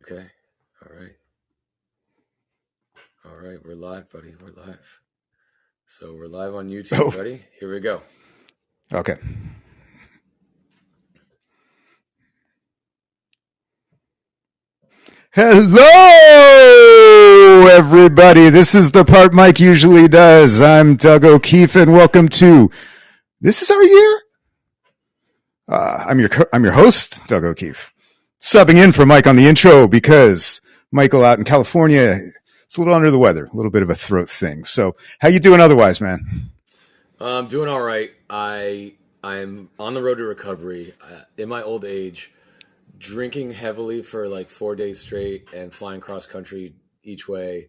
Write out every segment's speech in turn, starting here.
Okay. All right. All right. We're live, buddy. We're live. So we're live on YouTube. Oh. Ready? Here we go. Okay. Hello, everybody. This is the part Mike usually does. I'm Doug O'Keefe, and welcome to This Is Our Year. I'm your host, Doug O'Keefe, subbing in for Mike on the intro because Michael out in California is a little under the weather, a little bit of a throat thing. So, how you doing otherwise, man? I'm doing all right. I'm on the road to recovery. In my old age, drinking heavily for like 4 days straight and flying cross country each way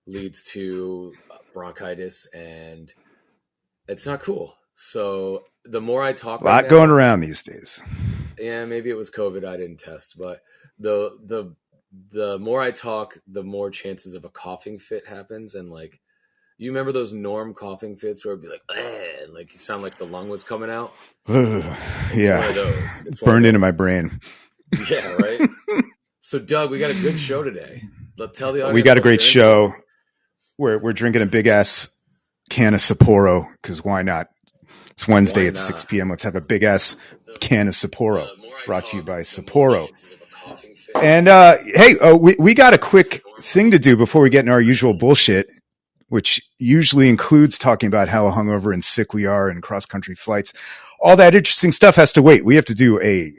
leads to bronchitis, and it's not cool. So the more I talk, A lot going around these days. Yeah, maybe it was COVID. I didn't test, but the more I talk, the more chances of a coughing fit happens. And like, you remember those Norm coughing fits where it'd be like, and like you sound like the lung was coming out. Yeah, one of those. It's burned into my brain. Yeah, right. So, Doug, we got a good show today. Let's tell the audience. We got a great show. We're drinking a big ass can of Sapporo because why not? It's Wednesday at 6 p.m. Let's have a big ass can of Sapporo. Brought to you by Sapporo. And hey, we got a quick thing to do before we get into our usual bullshit, which usually includes talking about how hungover and sick we are in cross-country flights. All that interesting stuff has to wait. We have to do a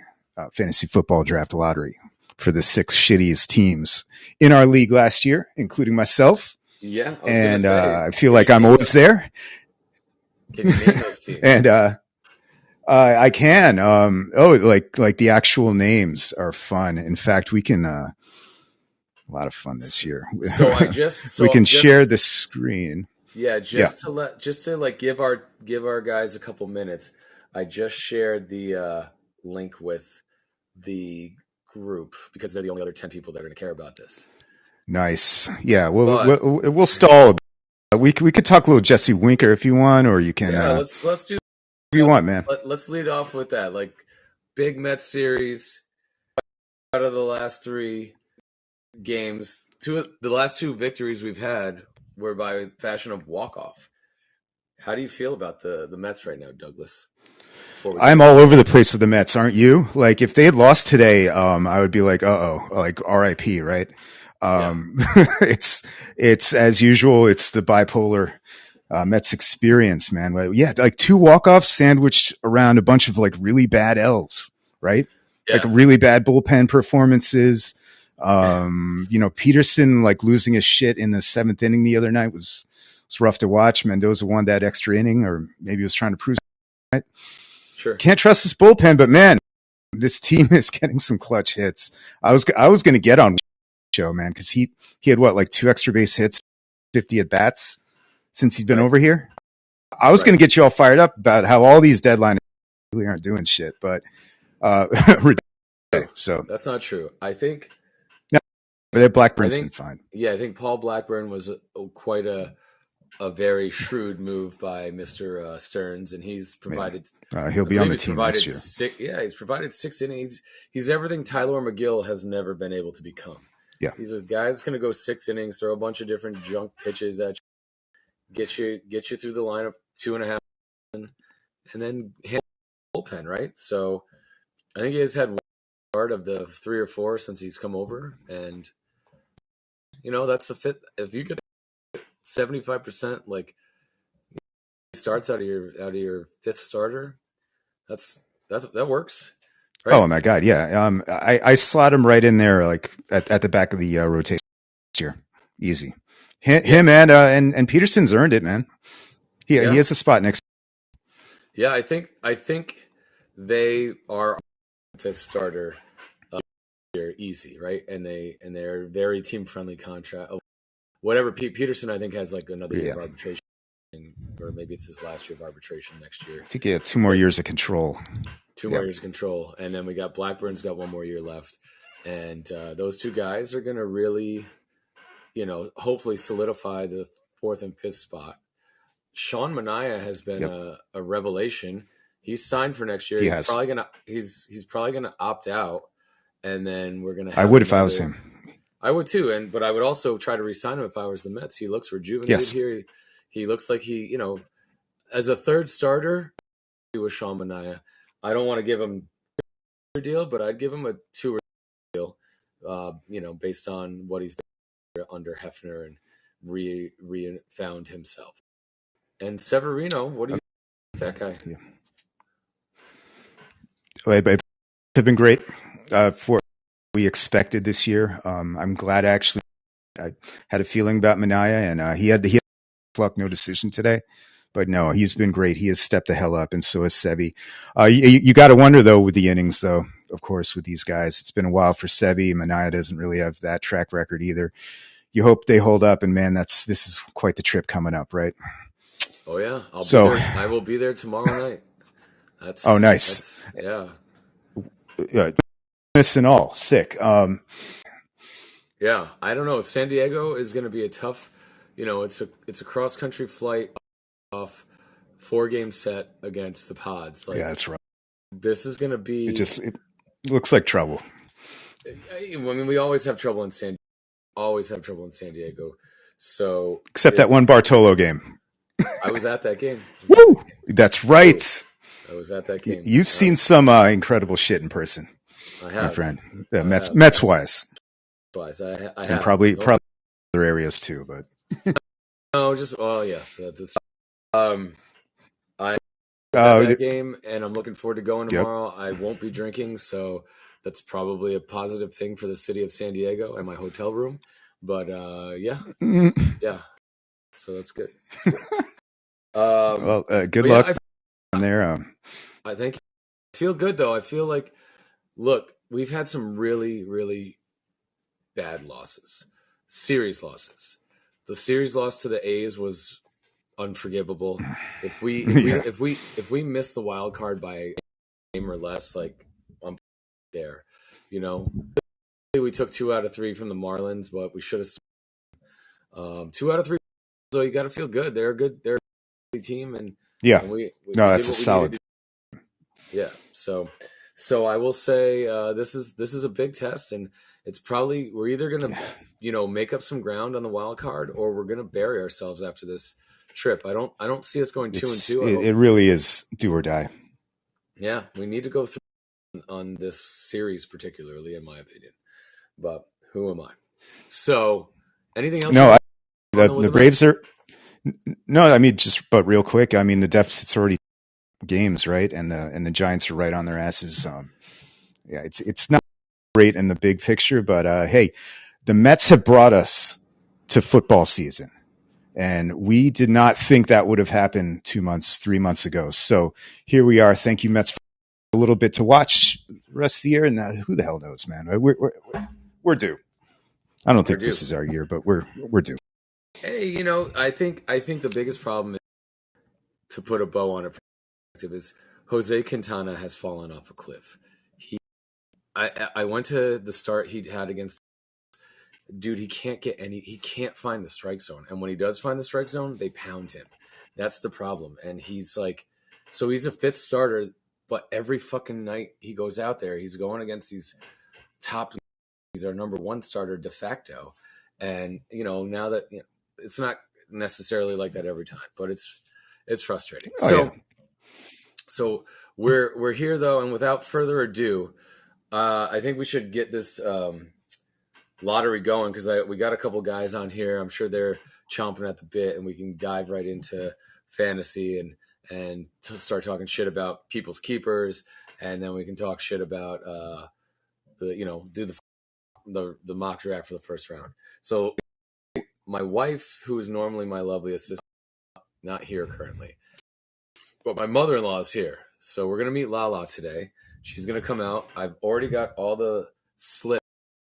fantasy football draft lottery for the 6 shittiest teams in our league last year, including myself. Yeah. And I feel like I'm always there. Can you name those teams? And I can. Like the actual names are fun. In fact, we can... a lot of fun this year. So we can share the screen. Yeah, just to give our guys a couple minutes. I just shared the link with the group because they're the only other 10 people that are going to care about this. Nice. Yeah, we'll stall. We could talk a little Jesse Winker if you want, or you can. Yeah, let's do. If you want, man. Let's lead off with that. Like, big Mets series. Out of the last 3 games, the last 2 victories we've had were by fashion of walk-off. How do you feel about the Mets right now, Douglas? I'm all over the place with the Mets, aren't you? Like, if they had lost today, I would be like, like RIP, right? It's as usual. It's the bipolar Mets experience, man. Yeah, like 2 walk-offs sandwiched around a bunch of like really bad L's, right? Yeah. Like really bad bullpen performances. Peterson like losing his shit in the 7th inning the other night was rough to watch. Mendoza won that extra inning, or maybe he was trying to prove, right? Sure. Can't trust this bullpen, but man, this team is getting some clutch hits. I was going to get on show, man, because he had like 2 extra base hits, 50 at bats since he's been over here. I was going to get you all fired up about how all these deadline really aren't doing shit, but so that's not true. I think. But Blackburn's been fine. Yeah, I think Paul Blackburn was quite a very shrewd move by Mr. Stearns, and he's provided. He'll be on the team next year. He's provided 6 innings. He's everything Tyler McGill has never been able to become. Yeah, he's a guy that's going to go 6 innings, throw a bunch of different junk pitches at you, get you through the line of 2.5, and then handle the bullpen, right? So I think he has had one start of the 3 or 4 since he's come over, and that's a fit. If you get 75%, like starts out of your 5th starter, that works. Right? Oh my God, yeah. I slot him right in there, like at the back of the rotation this year, easy. Him and Peterson's earned it, man. He has a spot next. Yeah, I think they are 5th starter. They're easy, right? And they're very team friendly contract. Whatever. Peterson, I think, has like another year of arbitration, or maybe it's his last year of arbitration next year. I think he had 2 more years of control. 2 more years of control, and then we got Blackburn's got 1 more year left, and those 2 guys are going to really, hopefully solidify the 4th and 5th spot. Sean Manaea has been a revelation. He's signed for next year. He he's has. probably gonna opt out, and then we're gonna. I would if I was him. I would too, but I would also try to re-sign him if I was the Mets. He looks rejuvenated here. He looks like he, as a third starter, he was Sean Manaea. I don't want to give him a deal, but I'd give him a 2 or 3 deal, based on what he's done under Hefner and re-found himself. And Severino, what do you think of that guy? Yeah. Well, they've been great for what we expected this year. I'm glad actually I had a feeling about Manaea, and he had luck, no decision today. But no, he's been great. He has stepped the hell up, and so has Sevi. You got to wonder, though, with the innings, though, of course, with these guys. It's been a while for Sevi. Manaea doesn't really have that track record either. You hope they hold up, and man, this is quite the trip coming up, right? Oh, yeah. I will be there tomorrow night. Nice. Yeah. Miss and all. Sick. Yeah, I don't know. San Diego is going to be a tough, it's a cross-country flight off 4-game set against the Pods. Yeah, that's right. This is going to be... It looks like trouble. I mean, we always have trouble in San Diego. So except that one Bartolo game. I was at that game. Woo! That's right. I was at that game. You've seen some incredible shit in person. I have, my friend. Mets wise. I have. And probably other areas too, but no, yes. I was at that game, and I'm looking forward to going tomorrow. I won't be drinking, so that's probably a positive thing for the city of San Diego and my hotel room. But yeah. So that's good. Good luck on there. I think I feel good though. I feel like, look, we've had some really, really bad losses, series losses. The series loss to the A's was unforgivable. If we miss the wild card by a game or less, like I'm there, we took 2 out of 3 from the Marlins, but we should have 2 out of 3. So you got to feel good. They're a good team, and that's a solid. Yeah, so I will say this is a big test, and it's probably we're either gonna make up some ground on the wild card, or we're gonna bury ourselves after this trip. I don't see us going 2-2. It really is do or die. Yeah, we need to go through on this series, particularly, in my opinion. But who am I? So, anything else? No, the Braves are. No, I mean but real quick. I mean the deficit's already games, right? And the Giants are right on their asses. It's not great in the big picture, but hey, the Mets have brought us to football season, and we did not think that would have happened 2 months, 3 months ago. So here we are. Thank you, Mets, for a little bit to watch the rest of the year, and who the hell knows, man? We're due. I don't think this is our year, but we're due. Hey, I think the biggest problem is, to put a bow on it, is Jose Quintana has fallen off a cliff. I went to the start he had against. Dude, he can't find the strike zone, and when he does find the strike zone, they pound him. That's the problem, and he's like, so he's a 5th starter, but every fucking night he goes out there, he's going against these top. He's our number 1 starter de facto, and now that it's not necessarily like that every time, but it's frustrating. So we're here though, and without further ado, I think we should get this lottery going, because we got a couple guys on here. I'm sure they're chomping at the bit, and we can dive right into fantasy and start talking shit about people's keepers, and then we can talk shit about do the mock draft for the first round. So my wife, who is normally my lovely assistant, not here currently, but my mother-in-law is here. So we're going to meet Lala today. She's going to come out. I've already got all the slips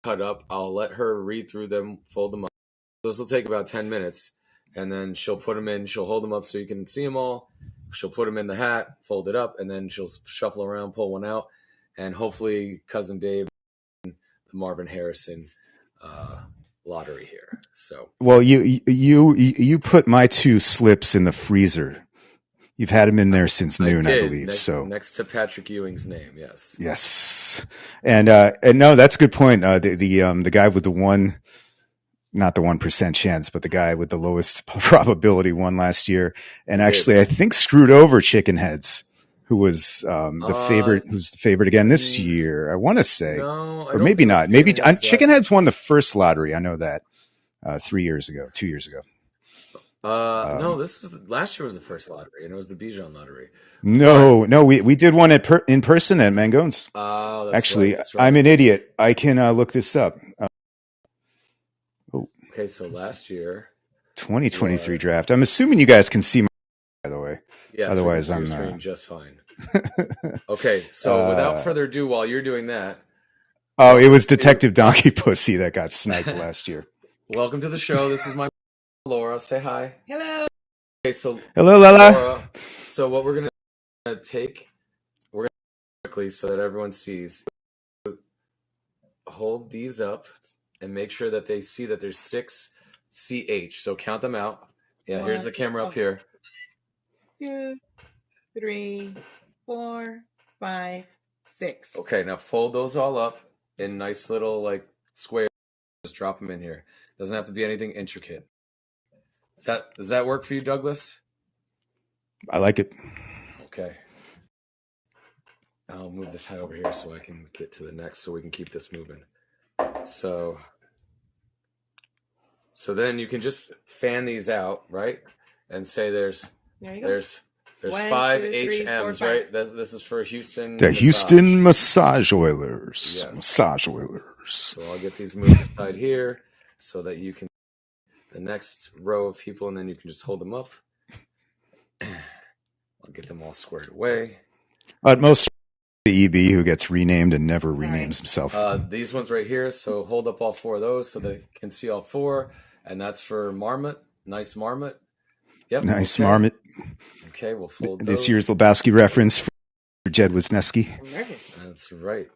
cut up. I'll let her read through them, fold them up. This will take about 10 minutes, and then she'll put them in. She'll hold them up so you can see them all. She'll put them in the hat, fold it up, and then she'll shuffle around, pull one out, and hopefully Cousin Dave and Marvin Harrison lottery here. So, well, you put my 2 slips in the freezer. You've had them in there since noon, I believe. Next to Patrick Ewing's name, yes. Yes, and no, that's a good point. The guy with the one, not the 1% chance, but the guy with the lowest probability won last year, and actually, I think screwed over Chicken Heads, who was the favorite. Who's the favorite again this year? I want to say, or maybe not. Maybe Chicken Heads won the first lottery. I know that 2 years ago. No, last year was the first lottery, and it was the Bijan lottery. No, we did one in person at Mangone's. Oh, actually, right, that's right. I'm an idiot. I can look this up. Okay, so last year, 2023 draft. I'm assuming you guys can see my, by the way. Yes, otherwise I'm just fine. Okay, so without further ado, while you're doing that, it was Detective Donkey Pussy that got sniped last year. Welcome to the show. This is my Laura. Say hi. Hello. Okay, so hello, Lala. Laura, so what we're gonna take, quickly so that everyone sees. Hold these up and make sure that they see that there's 6 CH. So count them out. Yeah, here's the camera up here. 2, 3, 4, 5, 6. Okay, now fold those all up in nice little like squares. Just drop them in here. Doesn't have to be anything intricate. Does that work for you, Douglas? I like it. Okay. I'll move this hat over here so I can get to the next, so we can keep this moving. So then you can just fan these out, right? And say there's 5 HMs, right? This is for Houston. The Houston Massage Oilers. Yes. Massage Oilers. So I'll get these moved aside here so that you can the next row of people, and then you can just hold them up. I'll get them all squared away. At most, the EB who gets renamed and never renames himself. These ones right here. So hold up all 4 of those so they can see all 4. And that's for Marmot. Nice Marmot. Yep. Nice Marmot. Okay, we'll fold those. This year's Lebowski reference for Jed Wisniewski. That's right.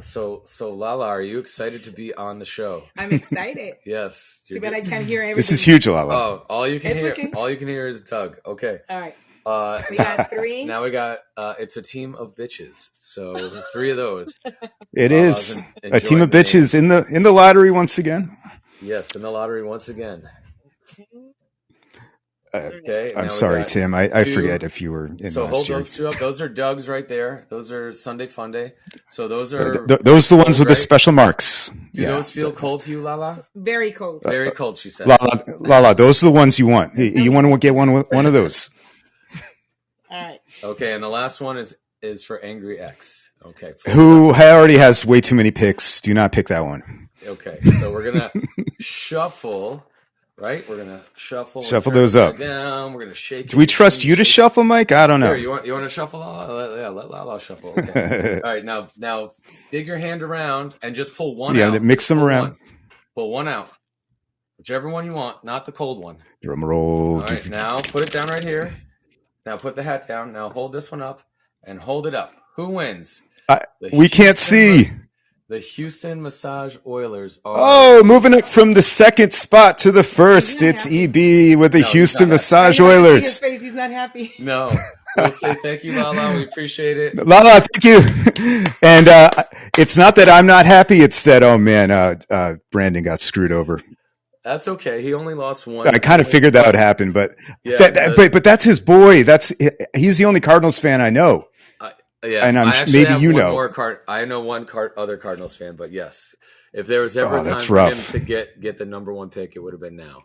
So Lala, are you excited to be on the show? I'm excited. Yes. But I can't hear everything. This is huge, Lala. Oh, all you can hear is Doug. Okay. All right. We got 3. Now we got it's a team of bitches. So 3 of those. It is a team of bitches in the lottery once again. Yes, in the lottery once again. Okay. I'm sorry, Tim. I forget if you were in so last year. Hold those 2 up. Those are Doug's right there. Those are Sunday Funday. So those are those are the ones with the special marks. Do those feel cold to you, Lala? Very cold. Very cold, she said. Lala, those are the ones you want. You want to get one of those. All right. Okay, and the last one is for Angry X. Okay. Who already has way too many picks. Do not pick that one. Okay, so we're gonna shuffle, right? We're gonna shuffle those up. Down. We're gonna shake. Do we trust you to shuffle, Mike? I don't know. Here, you want to shuffle? Let Lala shuffle. Okay. All right, now dig your hand around and just pull one out. Yeah, mix them around. Pull one out, whichever one you want, not the cold one. Drum roll. All right, now put it down right here. Now put the hat down. Now hold this one up and hold it up. Who wins? We can't see. The Houston Massage Oilers are... moving up from the second spot to the first. It's EB with the Houston Massage Oilers. His face, he's not happy. No. We'll say thank you, Lala. We appreciate it. Lala, thank you. And it's not that I'm not happy. It's that, Brandon got screwed over. That's okay. He only lost 1. I kind of figured that would happen, but but that's his boy. He's the only Cardinals fan I know. Yeah, and I know one other Cardinals fan, but yes, if there was ever a time for him to get the number 1 pick, it would have been now.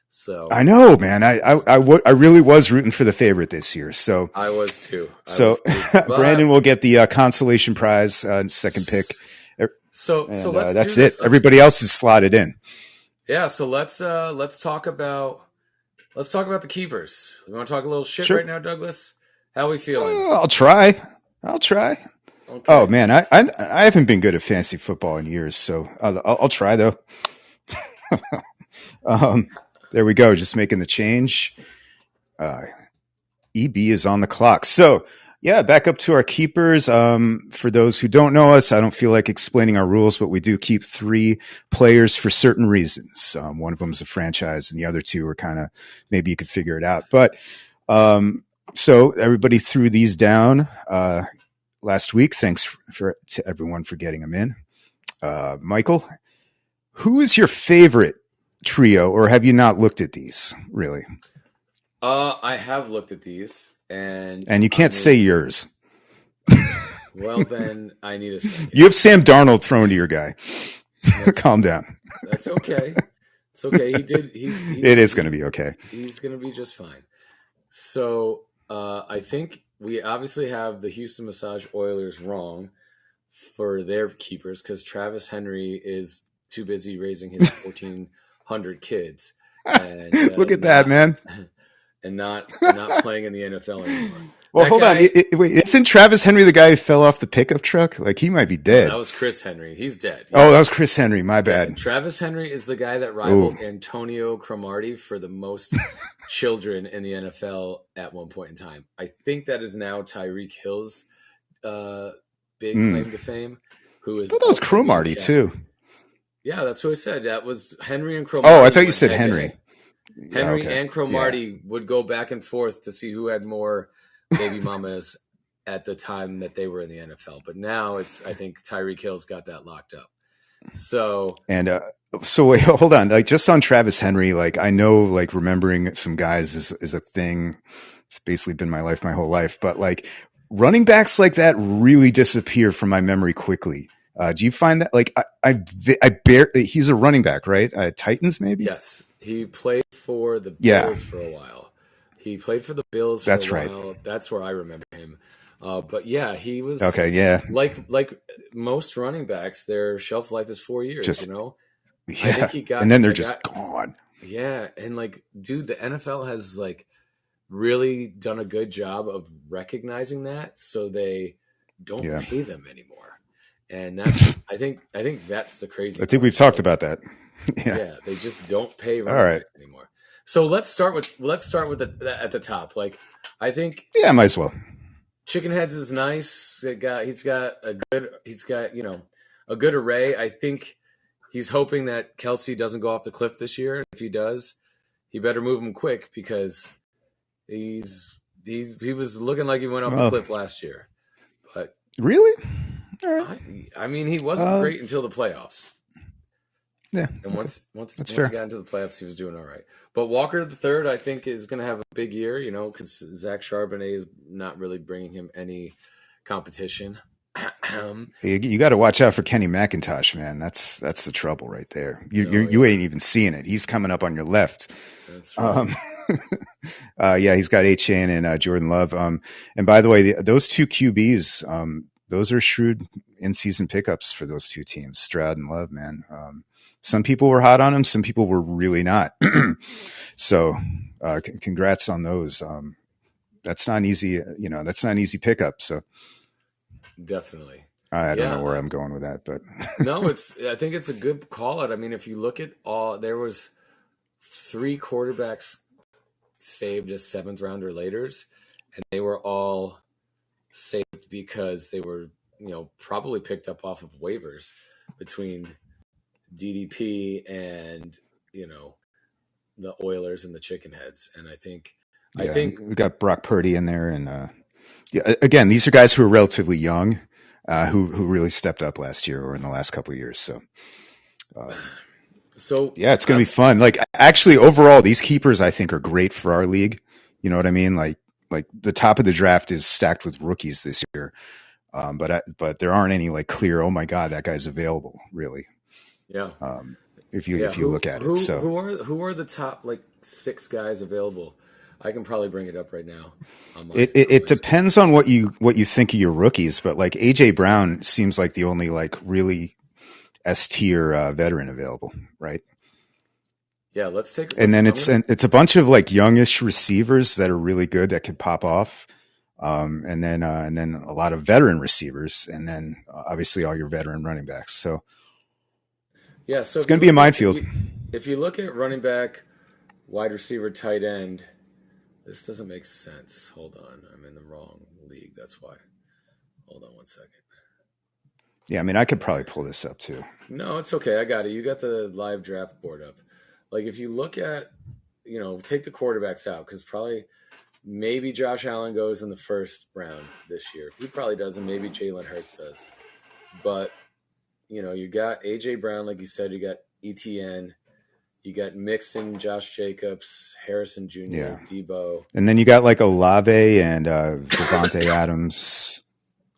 So I know, man. I really was rooting for the favorite this year. So I was too. Brandon will get the consolation prize, second pick. So that's it. Everybody else is slotted in. Yeah. So let's talk about the keepers. We want to talk a little shit right now, Douglas. How are we feeling? I'll try. Okay. Oh man, I haven't been good at fantasy football in years, so I'll try though. There we go. Just making the change. EB is on the clock. So Yeah, back up to our keepers. For those who don't know us, I don't feel like explaining our rules, but we do keep 3 players for certain reasons. One of them is a franchise, and the other 2 are kind of maybe you could figure it out. But so everybody threw these down last week. Thanks to everyone for getting them in. Michael, who is your favorite trio, or have you not looked at these really? I have looked at these, and you can't say yours. Well, then I need a second. You have Sam Darnold thrown to your guy. Calm down. That's okay. It's okay. It is going to be okay. He's going to be just fine. So I think we obviously have the Houston Massage Oilers wrong for their keepers because Travis Henry is too busy raising his 1,400 kids. And, look at that, man. And not playing in the NFL anymore. Well, hold on. Wait, isn't Travis Henry the guy who fell off the pickup truck? Like, he might be dead. That was Chris Henry. He's dead. Oh, that was Chris Henry. My bad. Yeah, Travis Henry is the guy that rivaled Antonio Cromartie for the most children in the NFL at one point in time. I think that is now Tyreek Hill's big claim to fame. Who is? I thought that was Cromartie too. Yeah, that's what I said. That was Henry and Cromartie. Oh, I thought you said Henry. Henry and Cromartie would go back and forth to see who had more baby mamas at the time that they were in the NFL. But now I think Tyreek Hill's got that locked up. So wait, hold on. Like, just on Travis Henry, like, I know, like, remembering some guys is a thing. It's basically been my life, my whole life. But like, running backs like that really disappear from my memory quickly. Do you find that, like, he's a running back, right? Titans, maybe? Yes. He played for the Bills for a while. He played for the Bills for a while. Right. That's where I remember him. But yeah, he was okay. Yeah, like most running backs, their shelf life is 4 years. Yeah, I think he got, and then they're just gone. Yeah, and like, dude, the NFL has like really done a good job of recognizing that, so they don't pay them anymore. And that's I think that's the crazy. I think we've talked about that. Yeah, they just don't pay running backs anymore. So let's start with at the top. Like, I think might as well. Chicken Heads is nice. He's got a good array. I think he's hoping that Kelsey doesn't go off the cliff this year. If he does, he better move him quick because he was looking like he went off the cliff last year. But really, I mean, he wasn't great until the playoffs. Yeah, and once he got into the playoffs, he was doing all right. But Walker III, I think, is going to have a big year, because Zach Charbonnet is not really bringing him any competition. You got to watch out for Kenny McIntosh, man. That's the trouble right there. You ain't even seeing it. He's coming up on your left. That's right. He's got Achane and Jordan Love. And by the way, those 2 QBs, those are shrewd in-season pickups for those 2 teams, Stroud and Love, man. Some people were hot on them. Some people were really not. So congrats on those. That's not easy. That's not an easy pickup. So definitely. I don't know where I'm going with that, but no, I think it's a good call out. I mean, if you look at there was 3 quarterbacks saved as 7th round or laters, and they were all saved because they were, probably picked up off of waivers between DDP and the Oilers and the Chicken Heads. And I think we got Brock Purdy in there, and again, these are guys who are relatively young, who really stepped up last year or in the last couple of years. So it's going to be fun. Like, actually, overall, these keepers I think are great for our league. You know what I mean? Like the top of the draft is stacked with rookies this year, but there aren't any like clear, oh my god, that guy's available, really. Yeah. If you look at it. So who are the top like 6 guys available? I can probably bring it up right now. It depends on what you think of your rookies, but like AJ Brown seems like the only like really S tier veteran available, right? Yeah, and then it's a bunch of like youngish receivers that are really good that could pop off. And then a lot of veteran receivers, and then obviously all your veteran running backs. So yeah, so it's going to be a minefield. If you look at running back, wide receiver, tight end, this doesn't make sense. Hold on, I'm in the wrong league. that's why. Hold on one second. Yeah, I mean, I could probably pull this up too. No, it's okay. I got it. You got the live draft board up. Like if you look at, take the quarterbacks out because probably maybe Josh Allen goes in the first round this year. He probably doesn't. Maybe Jalen Hurts does. But, you got A.J. Brown, like you said. You got ETN. You got Mixon, Josh Jacobs, Harrison Jr., Debo. And then you got like Olave and Devontae Adams.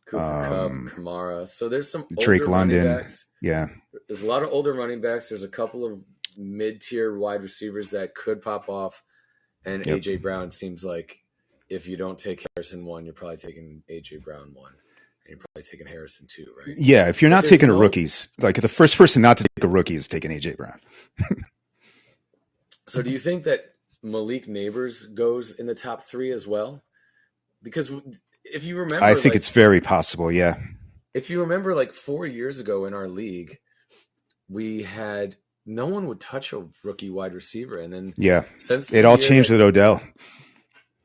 Cooper Kupp, Kamara. So there's some Drake older London. running backs. Yeah. There's a lot of older running backs. There's a couple of mid-tier wide receivers that could pop off. And A.J. Brown seems like if you don't take Harrison 1, you're probably taking A.J. Brown 1. And you're probably taking Harrison 2, right? Yeah, if you're not taking rookies, like the first person not to take a rookie is taking A.J. Brown. So do you think that Malik Neighbors goes in the top 3 as well? Because if you remember, I think it's very possible. Yeah. If you remember, like 4 years ago in our league, we had no one would touch a rookie wide receiver, and then since it all changed with Odell.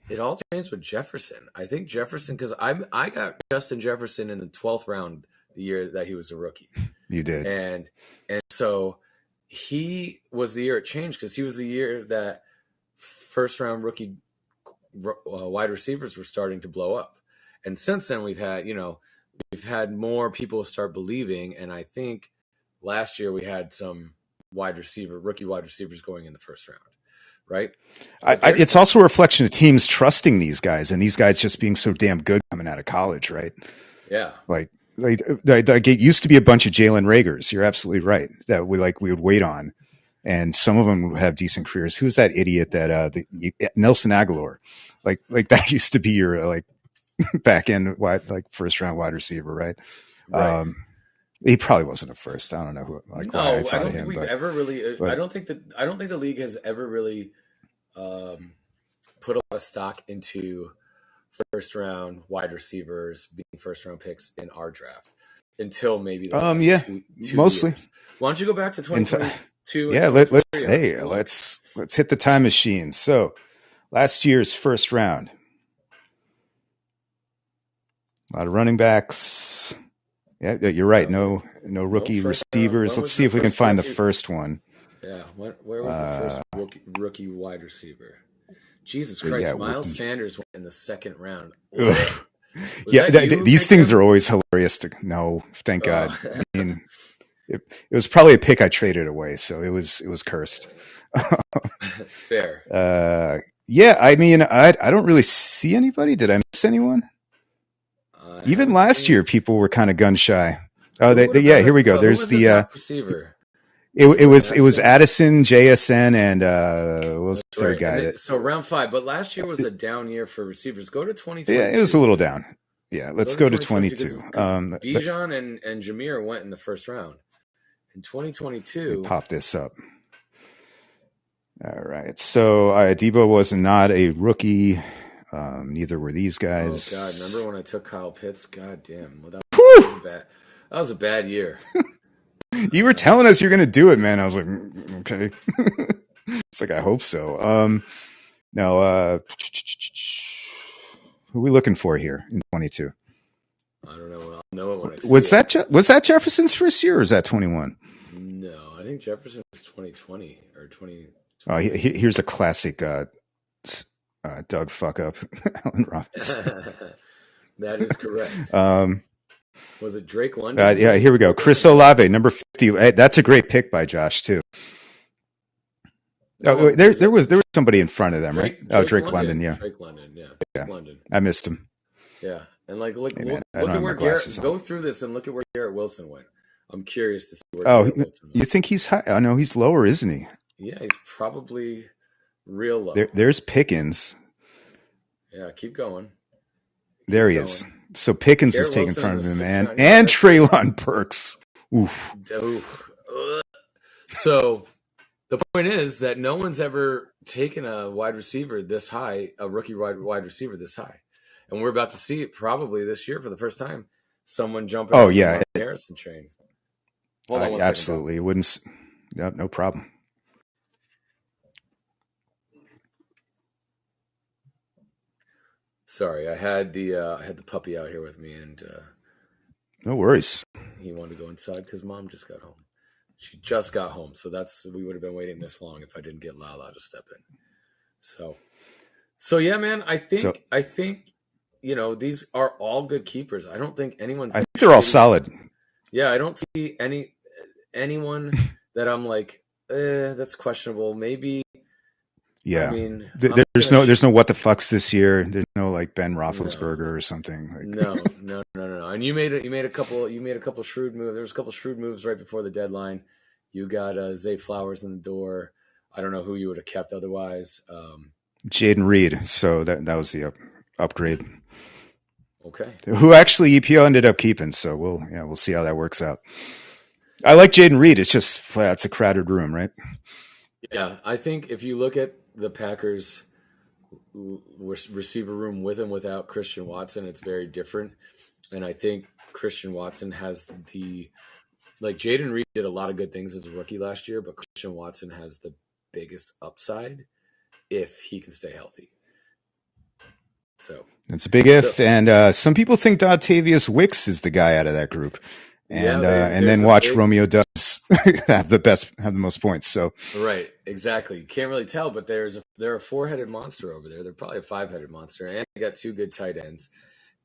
It all changed with Jefferson. I think Jefferson because I got Justin Jefferson in the 12th round the year that he was a rookie. You did, and so he was the year it changed because he was the year that first round rookie wide receivers were starting to blow up. And since then, we've had more people start believing. And I think last year we had some rookie wide receivers going in the first round, right? It's also a reflection of teams trusting these guys and these guys just being so damn good coming out of college, right? Yeah. Like it used to be a bunch of Jalen Ragers. You're absolutely right that we would wait on. And some of them would have decent careers. Who's that idiot that Nelson Aguilar? Like that used to be your back end first round wide receiver, right? He probably wasn't a first. I don't know why I thought of him. Ever really. I don't think the league has ever really put a lot of stock into first round wide receivers being first round picks in our draft until maybe two mostly. Years. Why don't you go back to 2022? Yeah, let's hit the time machine. So last year's first round. A lot of running backs. Yeah, you're right. No rookie receivers. Let's see if we can find the first one. Yeah, where was the first rookie wide receiver? Jesus Christ, Miles Sanders went in the second round. These things are always hilarious. No, thank God. I mean, it was probably a pick I traded away, so it was cursed. Fair. Yeah, I mean, I don't really see anybody. Did I miss anyone? Even last year, people were kind of gun shy. Oh, here we go. There's the receiver. It was Addison, JSN, and what was the third guy? So round 5, but last year was a down year for receivers. Go to 2022. Yeah, it was a little down. Yeah, let's go to 22. Bijan and Jameer went in the first round. In 2022, pop this up. All right, so Debo was not a rookie. Neither were these guys. Oh God! Remember when I took Kyle Pitts? God damn! Well, that was a bad year. You were telling us you're going to do it, man. I was like, okay. It's like I hope so. Now, who are we looking for here in 22? I don't know. I'll know it when I see it. Was that Jefferson's first year, or is that 21? No, I think Jefferson was 2020 or 20. Oh, here's a classic. Doug fuck up, Allen Robinson. That is correct. Was it Drake London? Yeah, here we go. Chris Olave, number 50. That's a great pick by Josh too. Oh, there was somebody in front of them, right? Drake London. Yeah. Drake London. Yeah. London. I missed him. Yeah, and look at where Garrett. Go through this and look at where Garrett Wilson went. I'm curious to see where. Garrett Wilson went. You think he's high? I know he's lower, isn't he? Yeah, he's probably real low. There's Pickens. Yeah, keep going. There he is. So Pickens was taken in front of him, and Treylon Burks. Oof. So the point is that no one's ever taken a wide receiver this high, a rookie wide receiver this high, and we're about to see it probably this year for the first time. Someone jumping. Oh yeah, the Harrison train. Hold on absolutely. It wouldn't. No problem. Sorry, I had the puppy out here with me, and No worries. he wanted to go inside because Mom just got home. She just got home, so we would have been waiting this long if I didn't get Lala to step in. So yeah, man. I think these are all good keepers. I don't think anyone's. I think they're all solid. Yeah, I don't see anyone that I'm like, that's questionable. Maybe. Yeah, I mean, there's no what the fucks this year. There's no like Ben Roethlisberger or something. Like... No. And you made a couple shrewd moves. There was a couple shrewd moves right before the deadline. You got Zay Flowers in the door. I don't know who you would have kept otherwise. Jaden Reed. So that was the upgrade. Okay. Who actually EPO ended up keeping. So we'll see how that works out. I like Jaden Reed. It's just it's a crowded room, right? Yeah, I think if you look at the Packers receiver room with and without Christian Watson, it's very different. And I think Christian Watson has Jaden Reed did a lot of good things as a rookie last year, but Christian Watson has the biggest upside if he can stay healthy. So it's a big if. And some people think Dontavius Wicks is the guy out of that group. And then watch Romeo Doubs have the most points. So right, exactly. You can't really tell, but they're a 4-headed monster over there. They're probably a 5-headed monster, and they got 2 good tight ends,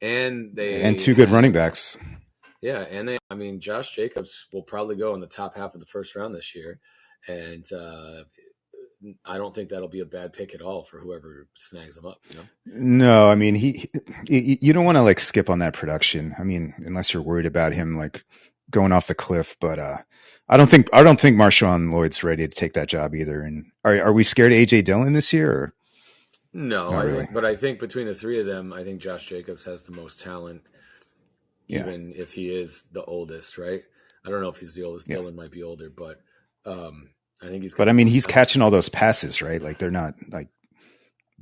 and 2 good running backs. Yeah, and Josh Jacobs will probably go in the top half of the first round this year, and I don't think that'll be a bad pick at all for whoever snags him up. No, I mean you don't want to like skip on that production. I mean, unless you're worried about him like going off the cliff. But I don't think Marshawn Lloyd's ready to take that job either. And are we scared of AJ Dillon this year? Or? No, I think between the 3 of them, I think Josh Jacobs has the most talent, even if he is the oldest. Right? I don't know if he's the oldest. Dillon might be older, but. I think he's. But I mean, he's catching all those passes, right? Like they're not like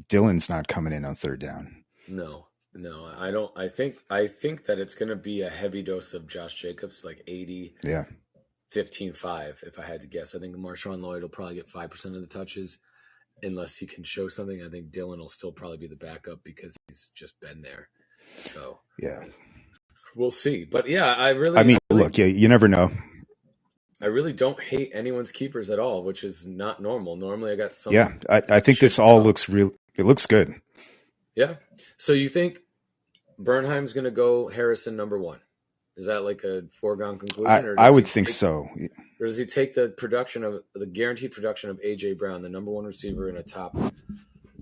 Dillon's not coming in on 3rd down. No, I don't. I think that it's going to be a heavy dose of Josh Jacobs, like 80, 15-5. If I had to guess, I think Marshawn Lloyd will probably get 5% of the touches, unless he can show something. I think Dillon will still probably be the backup because he's just been there. So yeah, we'll see. But yeah, look, you never know. I really don't hate anyone's keepers at all, which is not normal. Normally I got some. Yeah, I think this all looks real. It looks good. Yeah. So you think Bernheim's going to go Harrison number 1? Is that like a foregone conclusion? I would think so. Or does he take the guaranteed production of AJ Brown, the number 1 receiver in a top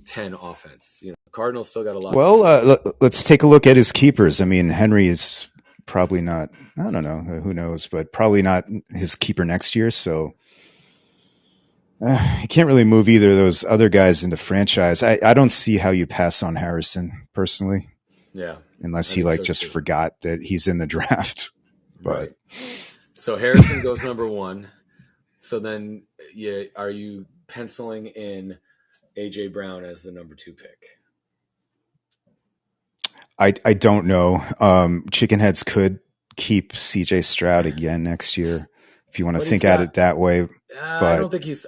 10 offense? Cardinals still got a lot. Well, let's take a look at his keepers. I mean, Henry is probably not. I don't know. Who knows? But probably not his keeper next year. So you can't really move either of those other guys into franchise. I don't see how you pass on Harrison personally. Yeah. Unless he just forgot that he's in the draft. But right. So Harrison goes number 1. So then, are you penciling in AJ Brown as the number 2 pick? I don't know. Chickenheads could keep CJ Stroud again next year if you want to think at it that way. I don't think he's.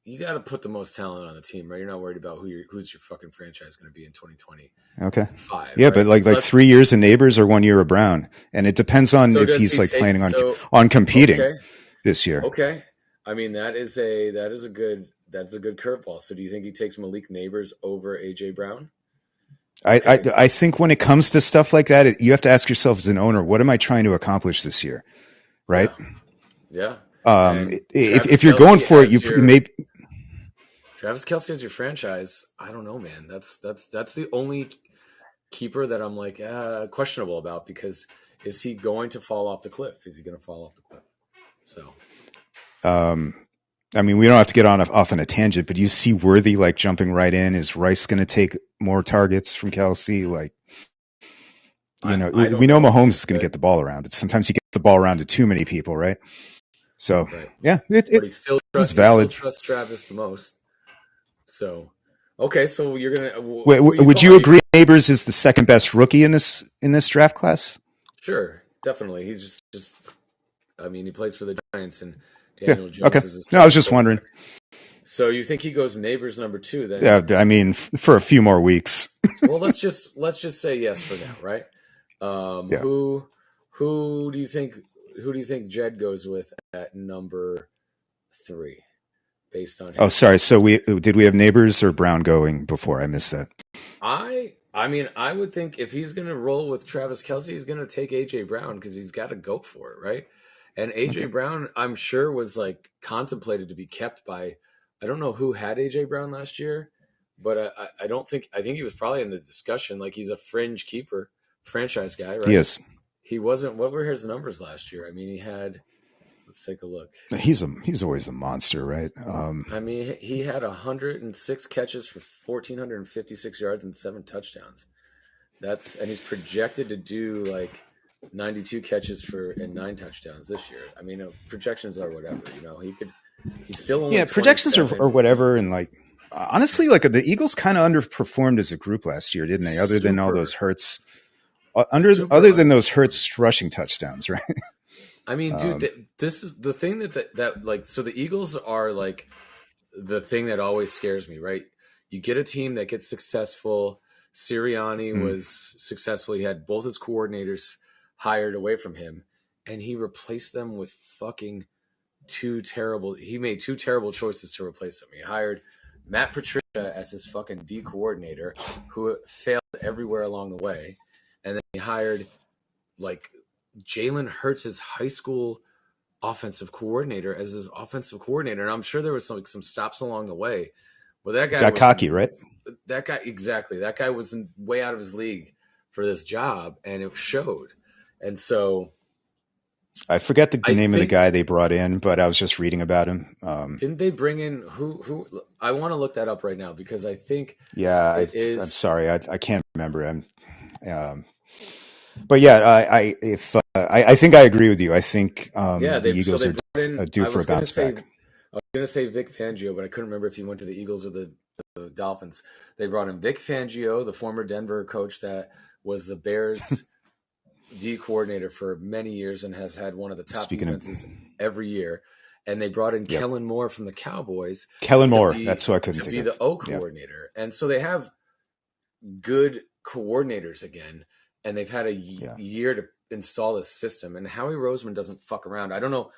You got to put the most talent on the team, right? You're not worried about who's your fucking franchise going to be in 2020. Okay. Yeah, right? But like 3 years of Neighbors or 1 year of Brown, and it depends on if he's planning on competing this year. Okay. I mean that is a good curveball. So do you think he takes Malik Neighbors over AJ Brown? I think when it comes to stuff like that, you have to ask yourself as an owner, what am I trying to accomplish this year? Right? Yeah. If you're going for it, you may. Travis Kelce is your franchise. I don't know, man. That's the only keeper that I'm like questionable about, because is he going to fall off the cliff? Is he going to fall off the cliff? So, I mean, we don't have to get off on a tangent, but you see Worthy like jumping right in. Is Rice going to take more targets from Kelce? Like, we know Mahomes is going to get the ball around, but sometimes he gets the ball around to too many people, right? So, yeah, it's valid. Still trust Travis the most. So, okay, so you're gonna. Would you agree Neighbors is the second best rookie in this draft class? Sure, definitely. He's just. I mean, he plays for the Giants, and Daniel Jones okay. is. No, I was just wondering. So you think he goes Neighbors number 2 then? Yeah, I mean, for a few more weeks. Well, let's just say yes for now, right? Yeah. Who do you think Jed goes with at number 3, based on? Oh, sorry. So did we have Neighbors or Brown going before? I missed that. I mean, I would think if he's going to roll with Travis Kelce, he's going to take AJ Brown because he's got to go for it, right? And AJ Brown, I'm sure, was like contemplated to be kept by. I don't know who had AJ Brown last year, but I don't think. I think he was probably in the discussion. Like, he's a fringe keeper, franchise guy, right? He is. He wasn't. What were his numbers last year? I mean, he had. Let's take a look. He's always a monster, right? I mean, he had 106 catches for 1,456 yards and 7 touchdowns. And he's projected to do like 92 catches and 9 touchdowns this year. I mean, projections are whatever, he's still only projections are whatever. And like, honestly, like the Eagles kind of underperformed as a group last year, didn't they? Other than all those Hurts, other than those Hurts rushing touchdowns, right? I mean, dude, this is the thing that like, so the Eagles are like the thing that always scares me, right? You get a team that gets successful. Sirianni was successful. He had both his coordinators hired away from him, and he replaced them with fucking he made 2 terrible choices to replace them. He hired Matt Patricia as his fucking D coordinator, who failed everywhere along the way. And then he hired like Jalen Hurts' high school offensive coordinator as his offensive coordinator. And I'm sure there was some stops along the way. Well, that guy got cocky, right? That guy, exactly. That guy was way out of his league for this job, and it showed. And so I forget the name of the guy they brought in, but I was just reading about him. Didn't they bring in who? I want to look that up right now because I think I'm sorry, I can't remember. But yeah, I think I agree with you. I think the Eagles are due for a bounce back. I was going to say Vic Fangio, but I couldn't remember if he went to the Eagles or the Dolphins. They brought in Vic Fangio, the former Denver coach that was the Bears D coordinator for many years and has had one of the top defenses every year. And they brought in Kellen Moore from the Cowboys. Kellen Moore, that's who I couldn't think of. To be the O coordinator. And so they have good coordinators again, and they've had a year to install this system. And Howie Roseman doesn't fuck around. I don't know.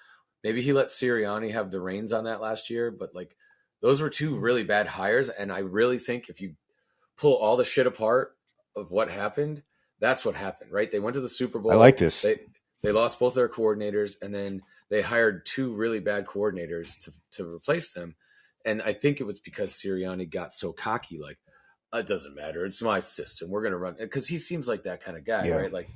Maybe he let Sirianni have the reins on that last year, but like those were 2 really bad hires. And I really think if you pull all the shit apart of what happened, that's what happened, right? They went to the Super Bowl. I like this. They lost both their coordinators, and then they hired 2 really bad coordinators to replace them. And I think it was because Sirianni got so cocky, like, it doesn't matter. It's my system. We're going to run, because he seems like that kind of guy, right? Like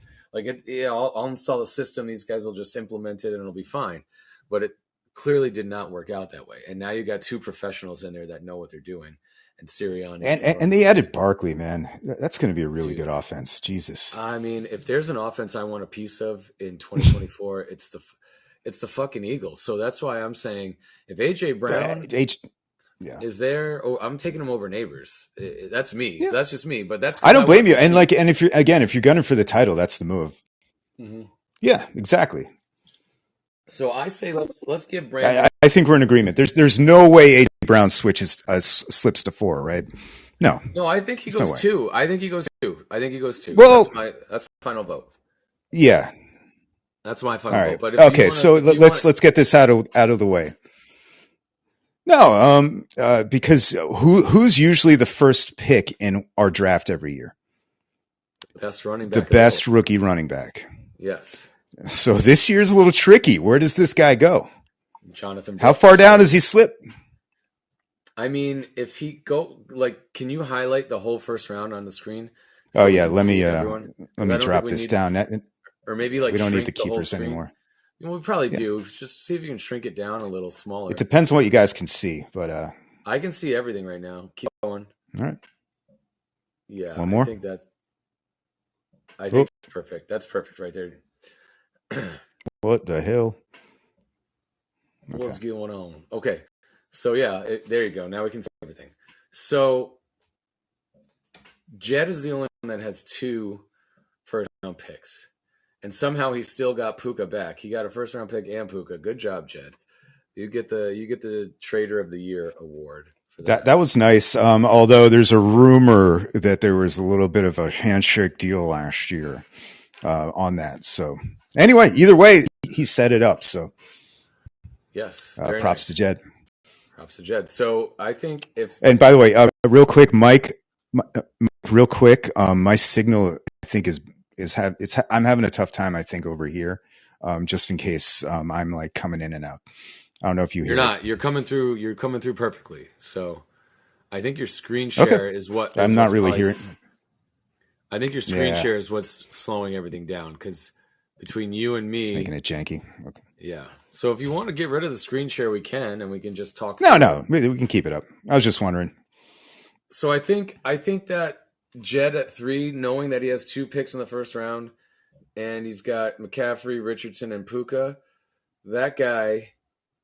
I'll install the system. These guys will just implement it and it'll be fine. But it clearly did not work out that way. And now you got 2 professionals in there that know what they're doing. And Sirianni. And they added Barkley, man. That's going to be a really good offense. Jesus. I mean, if there's an offense I want a piece of in 2024, it's the fucking Eagles. So that's why I'm saying if AJ Brown is there, I'm taking him over Neighbors. That's me. Yeah. That's just me. But I don't blame you. And if you're gunning for the title, that's the move. Mm-hmm. Yeah, exactly. So I say let's give Brandon. I think we're in agreement. There's no way AJ Brown slips to 4, right? No, I think he goes 2. I think he goes 2. Well, that's my final vote. Yeah, that's my final vote. But okay, so let's get this out of the way. No, because who's usually the first pick in our draft every year? Best running back. The best rookie running back. Yes. So this year's a little tricky. Where does this guy go? Jonathan. How far down does he slip? I mean, if he can you highlight the whole first round on the screen? So let me drop this down. Or maybe we don't need the keepers anymore. We probably do. Just see if you can shrink it down a little smaller. It depends on what you guys can see, but I can see everything right now. Keep going. All right. Yeah. One more. I think that's perfect. That's perfect right there. What the hell? Okay. What's going on? Okay. So there you go. Now we can see everything. So Jed is the only one that has 2 first round picks. And somehow he still got Puka back. He got a first round pick and Puka. Good job, Jed. You get the Trader of the Year award for That was nice. Although there's a rumor that there was a little bit of a handshake deal last year on that. So anyway, either way, he set it up. So yes, props nice. to Jed. Props to Jed. So I think and by the way, real quick, Mike, real quick, my signal I think I'm having a tough time. I think over here, just in case I'm like coming in and out. I don't know if you hear. You're not. You're coming through. You're coming through perfectly. So I think your screen share is what I'm not really hearing. I think your screen share is what's slowing everything down because between you and me, it's making it janky. Okay. Yeah. So if you want to get rid of the screen share, we can, and we can just talk. No, we can keep it up. I was just wondering. So I think that Jed at 3, knowing that he has 2 picks in the first round, and he's got McCaffrey, Richardson, and Puka, that guy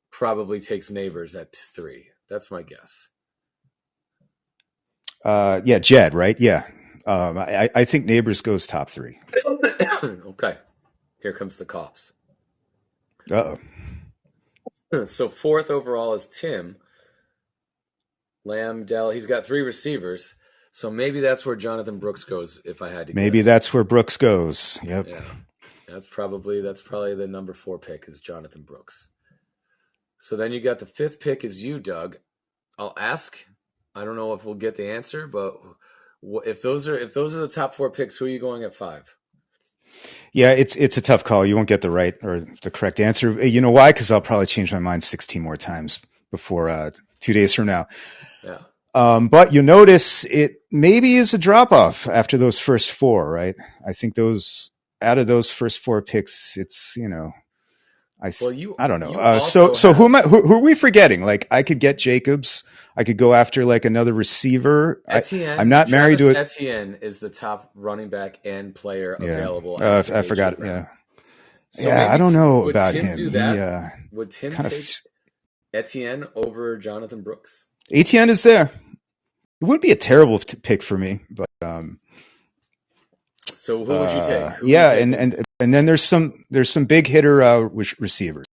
probably takes Neighbors at 3. That's my guess. Yeah, Jed, right? Yeah. I think Neighbors goes top 3. Okay. Here comes the coughs. Uh-oh. So 4th overall is Tim. Lamb, Dell. He's got 3 receivers. So maybe that's where Jonathan Brooks goes if I had to guess. Maybe that's where Brooks goes. Yep. Yeah. That's probably the number 4 pick is Jonathan Brooks. So then you got the 5th pick is you, Doug. I'll ask. I don't know if we'll get the answer, but if those are the top 4 picks, who are you going at 5? Yeah, it's a tough call. You won't get the right or the correct answer. You know why? Because I'll probably change my mind 16 more times before 2 days from now. Yeah. But you'll notice it maybe is a drop off after those first 4, right? I think out of those first 4 picks, it's I don't know. So who are we forgetting? Like I could get Jacobs. I could go after like another receiver. Etienne, I'm not married to it. Etienne is the top running back and player available. I forgot. Yeah. So I don't know about him. Do that? Would Tim take Etienne over Jonathan Brooks? Etienne is there. It would be a terrible pick for me, but so who would you take? And then there's some big hitter receivers.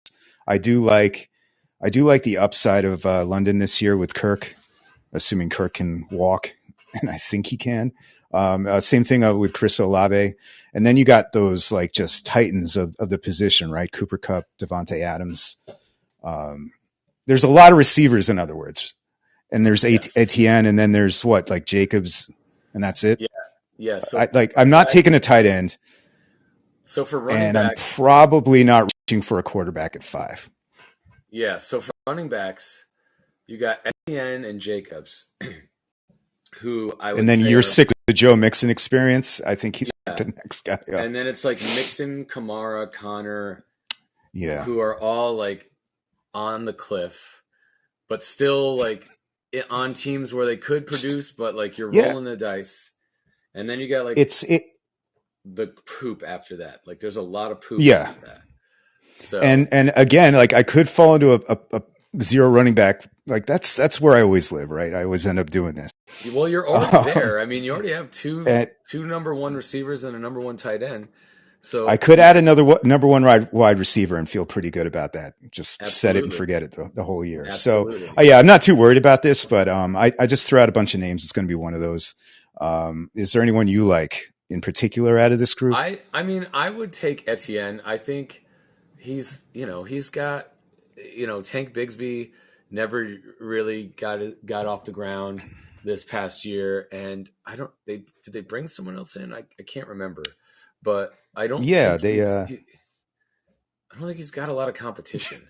I do like the upside of London this year with Kirk, assuming Kirk can walk, and I think he can. Same thing with Chris Olave, and then you got those like just titans of the position, right? Cooper Kupp, Devontae Adams. There's a lot of receivers, in other words, and there's Etienne, and then there's like Jacobs, and that's it. Yeah. So I'm not taking a tight end. So for running backs, I'm probably not reaching for a quarterback at 5. Yeah. So for running backs, you got Etienne and Jacobs, who I would. And then you're sick of the Joe Mixon experience. I think he's the next guy. Yeah. And then it's like Mixon, Kamara, Connor, who are all like on the cliff, but still like on teams where they could produce, but like you're rolling the dice. And then you got like the poop after that. Like there's a lot of poop after that. So and again, like I could fall into a 0 running back. Like that's where I always live, right? I always end up doing this. Well, you're already there. I mean, you already have two number 1 receivers and a number 1 tight end. So I could add another number 1 wide receiver and feel pretty good about that. Just set it and forget it the whole year. Absolutely. So I'm not too worried about this, but I just threw out a bunch of names. It's going to be one of those. Is there anyone you like in particular out of this group? I mean, I would take Etienne. I think he's got, Tank Bigsby never really got off the ground this past year. And did they bring someone else in? I can't remember, but I don't. I don't think he's got a lot of competition.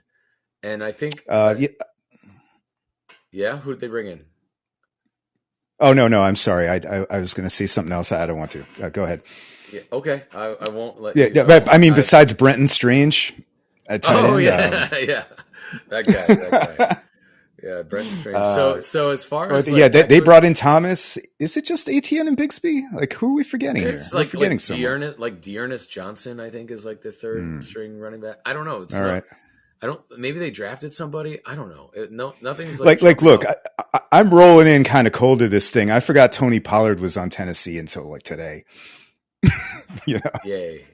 And I think, who'd they bring in? Oh, no, I'm sorry. I was going to say something else. I don't want to. Go ahead. Yeah, okay. I won't let you. But I mean, besides Brenton Strange at tight end. Yeah. That guy. Yeah, Brenton Strange. So as far as they brought in Thomas. Is it just Etienne and Bigsby? Like, who are we forgetting here? We're forgetting someone. Dearness Johnson, I think, is like the 3rd string running back. I don't know. It's right. Maybe they drafted somebody. I don't know. Nothing's like look, I'm rolling in kind of cold to this thing. I forgot Tony Pollard was on Tennessee until like today. Yay.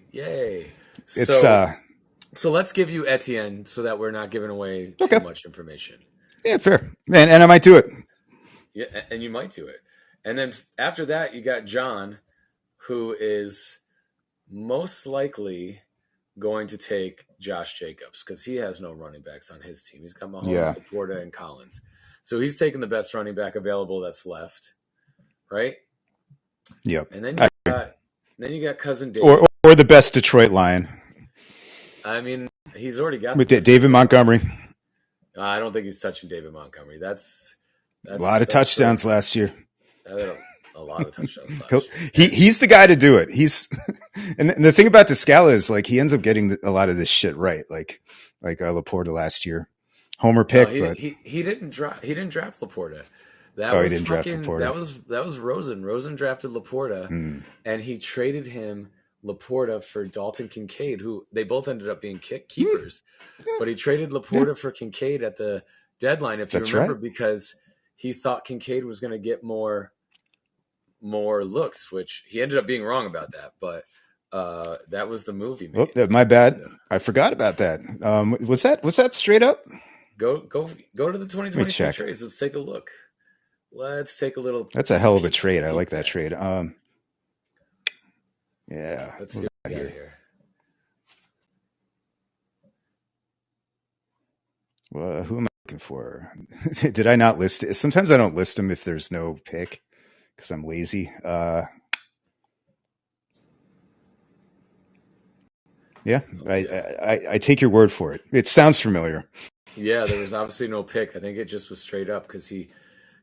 It's So let's give you Etienne so that we're not giving away too Okay. much information. Yeah, fair. And I might do it. Yeah, and you might do it. And then after that, you got John, who is most likely going to take Josh Jacobs because he has no running backs on his team. He's got Mahomes, Laporta, and Collins. So he's taking the best running back available that's left, right? Yep. And then you got Cousin Dave. Or the best Detroit Lion. I mean, he's already got with David Montgomery. I don't think he's touching David Montgomery. That's a lot of touchdowns last year. A lot of touchdowns last year. He's the guy to do it. And the thing about Descala is like he ends up getting a lot of this shit right. Like Laporta last year, homer pick, but he didn't draft Laporta. He didn't draft Laporta. That was Rosen. Rosen drafted Laporta, and he traded him Laporta for Dalton Kincaid, who they both ended up being keepers. But he traded Laporta for Kincaid at the deadline, if you remember, because he thought Kincaid was going to get more looks, which he ended up being wrong about that. But that was the move he made. Oh, my bad. I forgot about that. Was that straight up? Go to the 2023 trades. Let's take a look. Let's take a little. That's a hell of a trade. I like that trade. Yeah. Let's see what we got here. Well, who am I looking for? Did I not list it? Sometimes I don't list them if there's no pick because I'm lazy. Yeah, I take your word for it. It sounds familiar. Yeah, there was obviously no pick. I think it just was straight up because you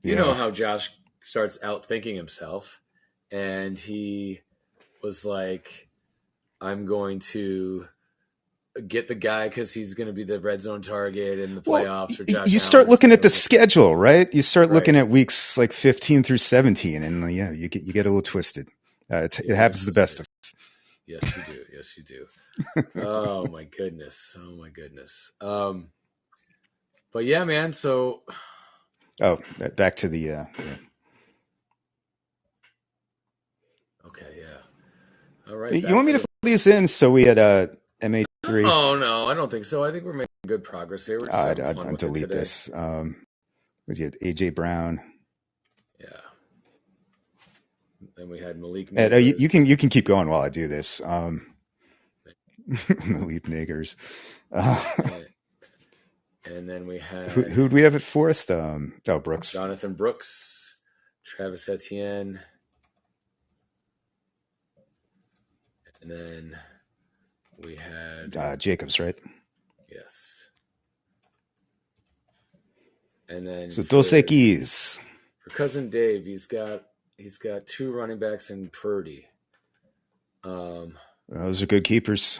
know how Josh starts out thinking himself, and he was like, I'm going to get the guy because he's going to be the red zone target in the playoffs for Josh. You start looking at the schedule, right? You start looking at weeks like 15 through 17, and you get a little twisted. It happens to the best of us. Yes, you do. Yes, you do. Oh my goodness. But yeah, man. So, back to the. Okay, yeah. All right. You want me to fill these in so we had MA3? Oh no, I don't think so. I think we're making good progress here. We're just having fun with delete this. We had AJ Brown. Yeah. Then we had Malik. You can keep going while I do this. Malik Niggers. And then we had who'd we have at fourth? Brooks. Jonathan Brooks, Travis Etienne, and then we had Jacobs, right? Yes. And then Dos Equis. For Cousin Dave, he's got two running backs in Purdy. Those are good keepers.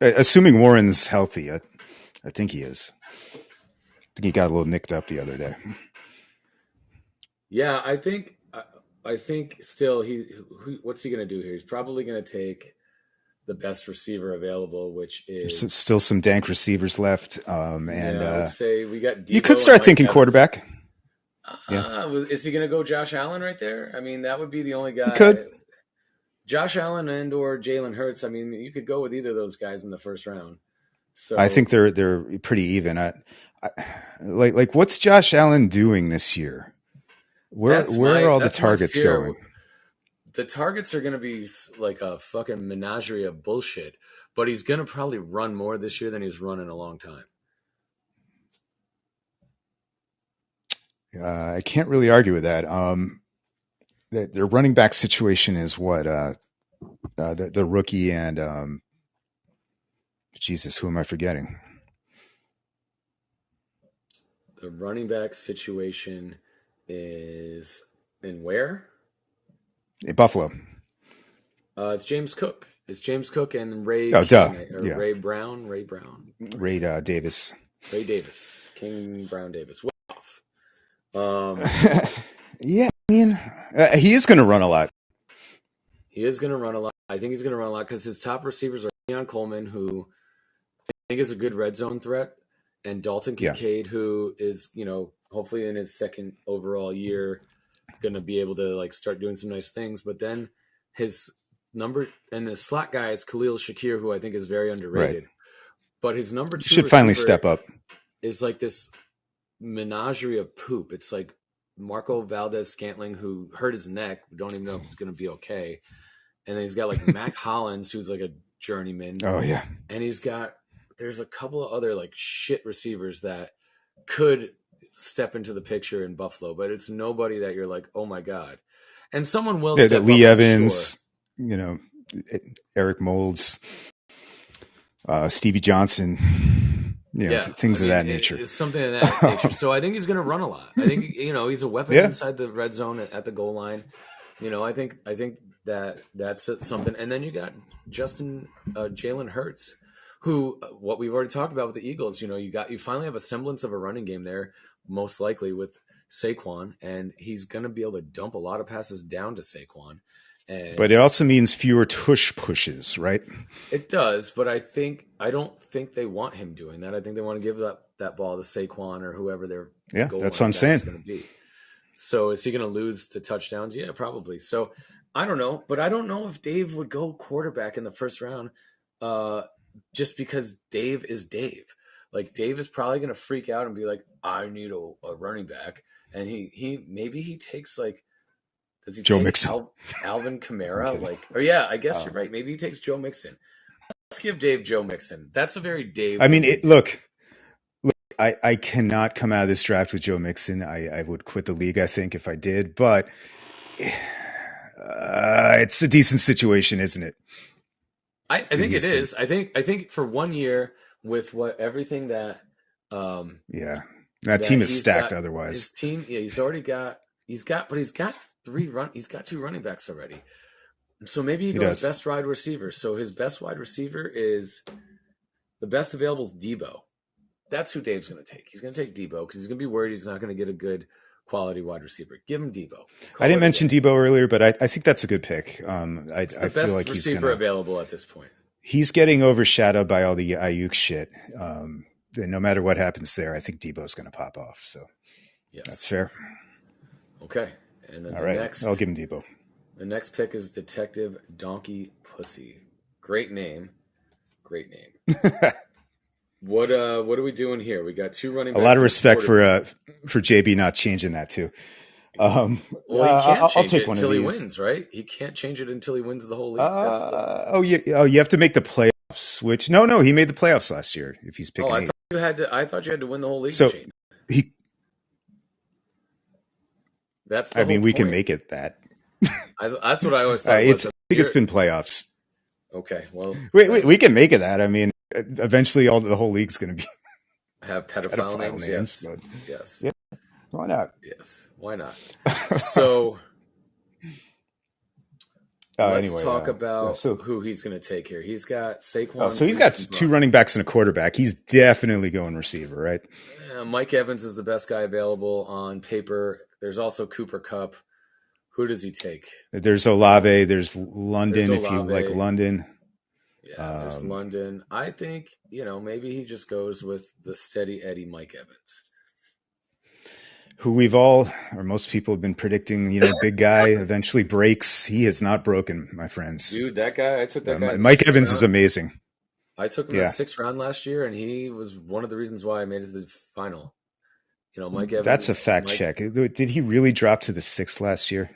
Assuming Warren's healthy, I think he is. I think he got a little nicked up the other day. Yeah, I think still what's he going to do here? He's probably going to take the best receiver available, which is there's still some dank receivers left. I would say we got Debo. You could start thinking quarterback. Is he going to go Josh Allen right there? I mean, that would be the only guy. He could. Josh Allen and or Jalen Hurts. I mean, you could go with either of those guys in the first round. So I think they're pretty even. Like what's Josh Allen doing this year? Where are all the targets going? The targets are going to be like a fucking menagerie of bullshit, but he's going to probably run more this year than he's run in a long time. I can't really argue with that. Their running back situation is what the rookie and Jesus, who am I forgetting? The running back situation is in where? In Buffalo. It's James Cook. It's James Cook and Ray. Ray Brown. Ray Davis. Ray Davis. King Brown Davis. Way off. Yeah, I mean, he is going to run a lot. He is going to run a lot. I think he's going to run a lot because his top receivers are Keon Coleman, who I think is a good red zone threat, and Dalton Kincaid, who is, hopefully in his second overall year, going to be able to start doing some nice things. But then his number and the slot guy, it's Khalil Shakir, who I think is very underrated. Right. but his number 2 should finally receiver step up. is like this menagerie of poop. It's like Marco Valdez-Scantling, who hurt his neck. We don't even know if it's going to be okay. And then he's got like Mac Hollins, who's like a journeyman. Oh yeah. And there's a couple of other like shit receivers that could step into the picture in Buffalo, but it's nobody that you're like, oh my God. And someone will step Lee up, Evans, sure. you know, Eric Moulds, Stevie Johnson, things of that nature. It's something of that nature. So I think he's going to run a lot. I think, he's a weapon inside the red zone at the goal line. I think that's something. And then you got Jalen Hurts, who, what we've already talked about with the Eagles, you finally have a semblance of a running game there, most likely with Saquon, and he's going to be able to dump a lot of passes down to Saquon. But it also means fewer tush pushes, right? It does, but I don't think they want him doing that. I think they want to give that ball to Saquon or whoever their goal that's what I'm saying. Going to be. So is he going to lose the touchdowns? Yeah, probably. So I don't know, but I don't know if Dave would go quarterback in the first round, just because Dave is Dave. Like Dave is probably going to freak out and be like, "I need a running back," and he takes like. Does he Joe take Mixon? Alvin Kamara? I guess you're right. Maybe he takes Joe Mixon. Let's give Dave Joe Mixon. That's a very Dave. I mean, look, I cannot come out of this draft with Joe Mixon. I would quit the league, I think, if I did. But it's a decent situation, isn't it? I think it is. I think for 1 year with everything that. That team is stacked. Otherwise, his team. Yeah, he's got 2 running backs already. So maybe he goes best wide receiver. So his best wide receiver is the best available is Debo. That's who Dave's going to take. He's going to take Debo because he's going to be worried he's not going to get a good quality wide receiver. Give him Debo. I didn't mention Debo earlier, but I think that's a good pick. I feel like he's receiver available at this point. He's getting overshadowed by all the Ayuk shit. No matter what happens there, I think Debo's going to pop off. So that's fair. Okay. And then I'll give him Debo. The next pick is Detective Donkey Pussy. Great name. What are we doing here? We got 2 running backs. A lot of respect for JB not changing that too. He can't change it until he wins, right? He can't change it until he wins the whole league. You have to make the playoffs. Which no, he made the playoffs last year. If he's picking, I thought you had to win the whole league. So he. That's. We can make it that. That's what I always thought. I think it's been playoffs. Okay, well, we can make it that. I mean, eventually, the whole league's going to be have pedophile names. Yes, but yes. Yeah, why not? Yes, why not? So, let's talk about who he's going to take here. He's got Saquon. So he's got 2 running backs and a quarterback. He's definitely going receiver, right? Mike Evans is the best guy available on paper. There's also Cooper Kupp. Who does he take? There's Olave. There's London, if you like London. Yeah, there's London. I think, maybe he just goes with the steady Eddie Mike Evans. Who most people have been predicting, big guy eventually breaks. He has not broken, my friends. Dude, that guy, I took that guy. Mike Evans is amazing. I took him in the 6th round last year, and he was one of the reasons why I made it to the final. Mike Evans. That's a fact check. Did he really drop to the 6th last year?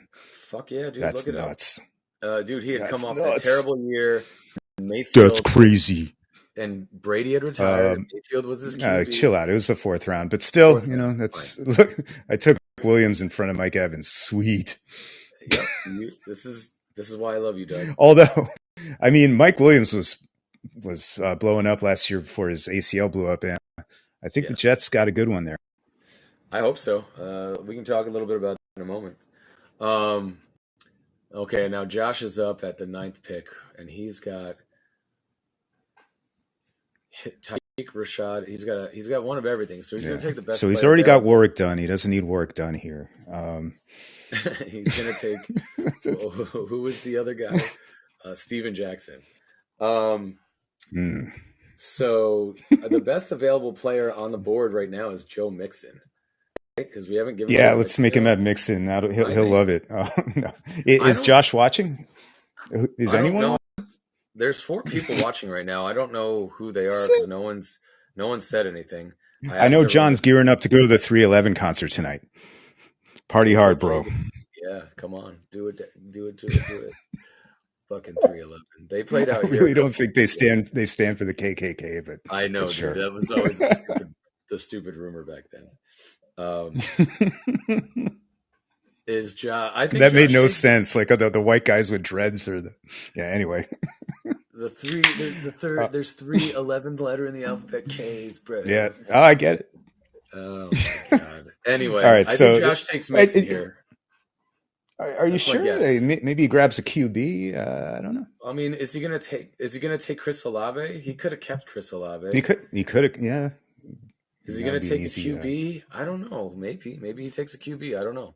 Fuck yeah, dude. That's look it nuts. Up. Dude, he had come off a terrible year. Mayfield, that's crazy. And Brady had retired. Mayfield was his QB. Chill out. It was the 4th round. But still, that's look, I took Williams in front of Mike Evans. Sweet. Yep. This is why I love you, Doug. Although, Mike Williams was blowing up last year before his ACL blew up, and I think the Jets got a good one there. I hope so. We can talk a little bit about that in a moment. Okay, now Josh is up at the 9th pick, and he's got Tyreek Rashad. He's got one of everything, so he's going to take the best. So he's already got Warwick done. He doesn't need Warwick done here. He's going to take who was the other guy? Steven Jackson. So the best available player on the board right now is Joe Mixon. Because we haven't given. Yeah, let's make him have Mixon. He'll love it. No. Is Josh watching? Is anyone? there's 4 people watching right now. I don't know who they are because no one's said anything. I know John's gearing up to go to the 311 concert tonight. Party hard, bro. Yeah, come on, do it. Fucking 311. They played out here. I really don't think they stand for the KKK, but I know, dude. Sure. That was always the stupid rumor back then. Is Josh? I think that made no sense. Like the white guys with dreads or anyway. The third. There's 3 11th letter in the alphabet K's, bro. Yeah, I get it. Oh my god. Anyway, all right. I So think Josh takes Mixon here. Are you sure? Maybe he grabs a QB. I don't know. I mean, is he gonna take Chris Olave? He could have kept Chris Olave. He could have. Yeah. Is he gonna take a QB? I don't know. Maybe he takes a QB. I don't know.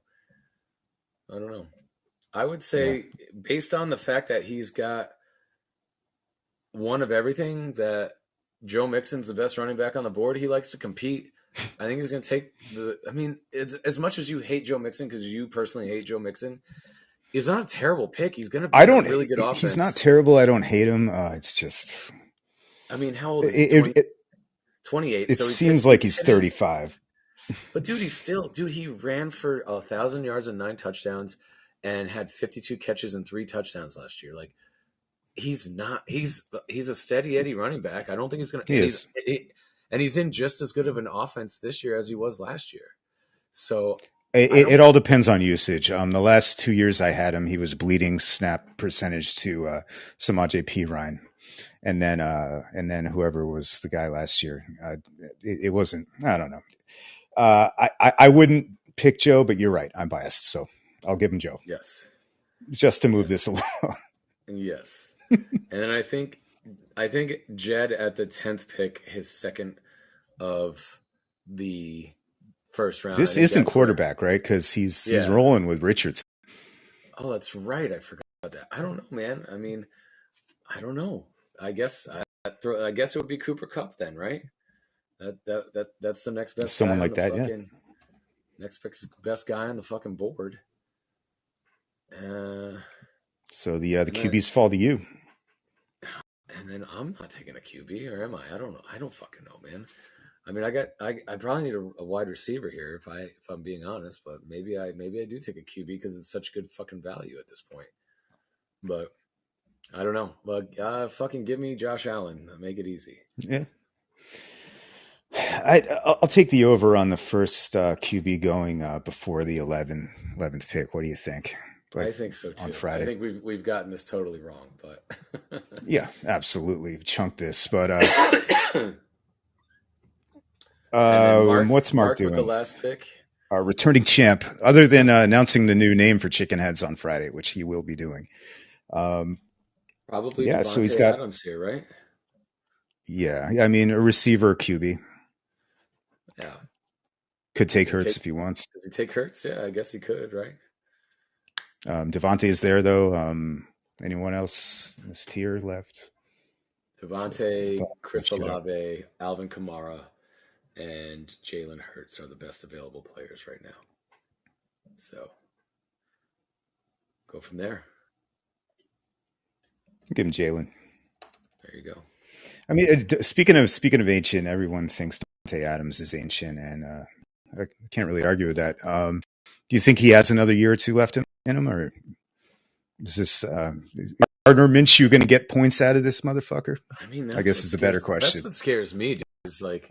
I would say based on the fact that he's got one of everything, that Joe Mixon's the best running back on the board. He likes to compete. I think he's going to take it's, as much as you hate Joe Mixon, because you personally hate Joe Mixon, he's not a terrible pick. He's going to be a really good offense. He's not terrible. I don't hate him. It's just, I mean, how old is he? 28. It seems like he's 35. But dude, he ran for 1,000 yards and 9 touchdowns and had 52 catches and 3 touchdowns last year. Like, he's a steady Eddie running back. I don't think he's going to. He is. And he's in just as good of an offense this year as he was last year. So it all depends on usage. The last 2 years I had him, he was bleeding snap percentage to Samaje Perine. And then whoever was the guy last year, it wasn't, I don't know. I wouldn't pick Joe, but you're right. I'm biased. So I'll give him Joe. Yes. Just to move this along. Yes. And then I think Jed at the 10th pick, his second of the first round. This isn't quarterback, right? Because he's rolling with Richardson. Oh, that's right. I forgot about that. I don't know, man. I mean, I don't know. I guess it would be Cooper Kupp then, right? That's the next best. Someone like that, Next best guy on the fucking board. So the QBs fall to you. And then I'm not taking a QB, or am I? I don't know. I don't fucking know, man. I mean, I probably need a wide receiver here if I'm being honest, but maybe I do take a QB because it's such good fucking value at this point. But I don't know. But fucking give me Josh Allen. Make it easy. Yeah. I'll take the over on the first QB going before the 11th pick. What do you think? I think so too. On Friday. I think we've gotten this totally wrong, but yeah, absolutely chunked this. But what's Mark doing with the last pick? Returning champ. Other than announcing the new name for Chicken Heads on Friday, which he will be doing. Probably. Yeah. Devontae So he's got Adams here, right? Yeah. I mean, a receiver QB. Yeah. Could take Hurts if he wants. Does he take Hurts? Yeah, I guess he could, right? Devontae is there though. Anyone else in this tier left? Devontae, Chris Olave, Alvin Kamara, and Jalen Hurts are the best available players right now. So go from there. Give him Jalen. There you go. I mean, speaking of ancient, everyone thinks Devontae Adams is ancient, and I can't really argue with that. Do you think he has another year or two left in him, or is this Gardner Minshew going to get points out of this motherfucker? I mean, I guess it's a better question. That's what scares me, dude. It's like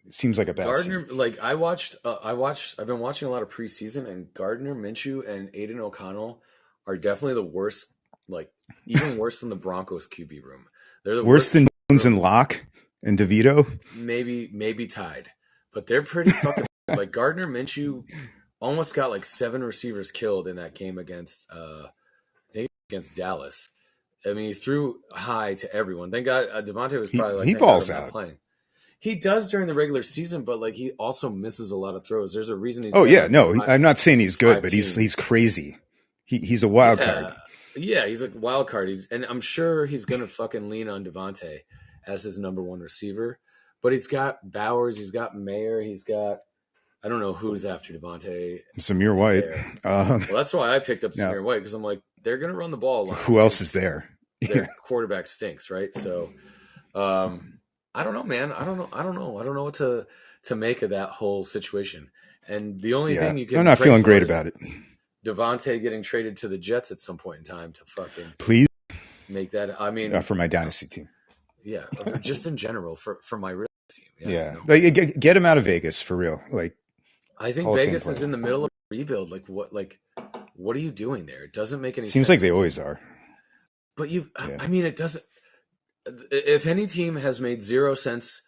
seems like a bad Gardner. scene. Like I've been watching a lot of preseason, and Gardner Minshew and Aiden O'Connell are definitely the worst. Like even worse than the Broncos QB room. They're the worse than Jones and Locke and DeVito. Maybe tied, but they're pretty fucking. Like Gardner Minshew almost got like 7 receivers killed in that game against Dallas. I mean, he threw high to everyone. Thank God Devontae was probably he balls out. Playing. He does during the regular season, but like he also misses a lot of throws. There's a reason he's. I'm not saying he's good, but he's crazy. He's a wild card. Yeah, he's a wild card. And I'm sure he's gonna fucking lean on Devontae as his number 1 receiver. But he's got Bowers, he's got Mayer, he's got I don't know who's after Devontae. Zamir White. Well, that's why I picked up Zamir White because I'm like, they're going to run the ball a lot. Who else is there? their quarterback stinks, right? So I don't know, man. I don't know what to make of that whole situation. And the only thing you can I'm not pray feeling for great is about it. Devontae getting traded to the Jets at some point in time to fucking Please, make that. I mean, for my dynasty team. yeah, just in general for my real team. Yeah, You know? like get him out of Vegas for real. Like, I think Vegas is in the middle of a rebuild. Like what are you doing there? It doesn't make any sense. Seems like they always are. But I mean, it doesn't. If any team has made zero sense,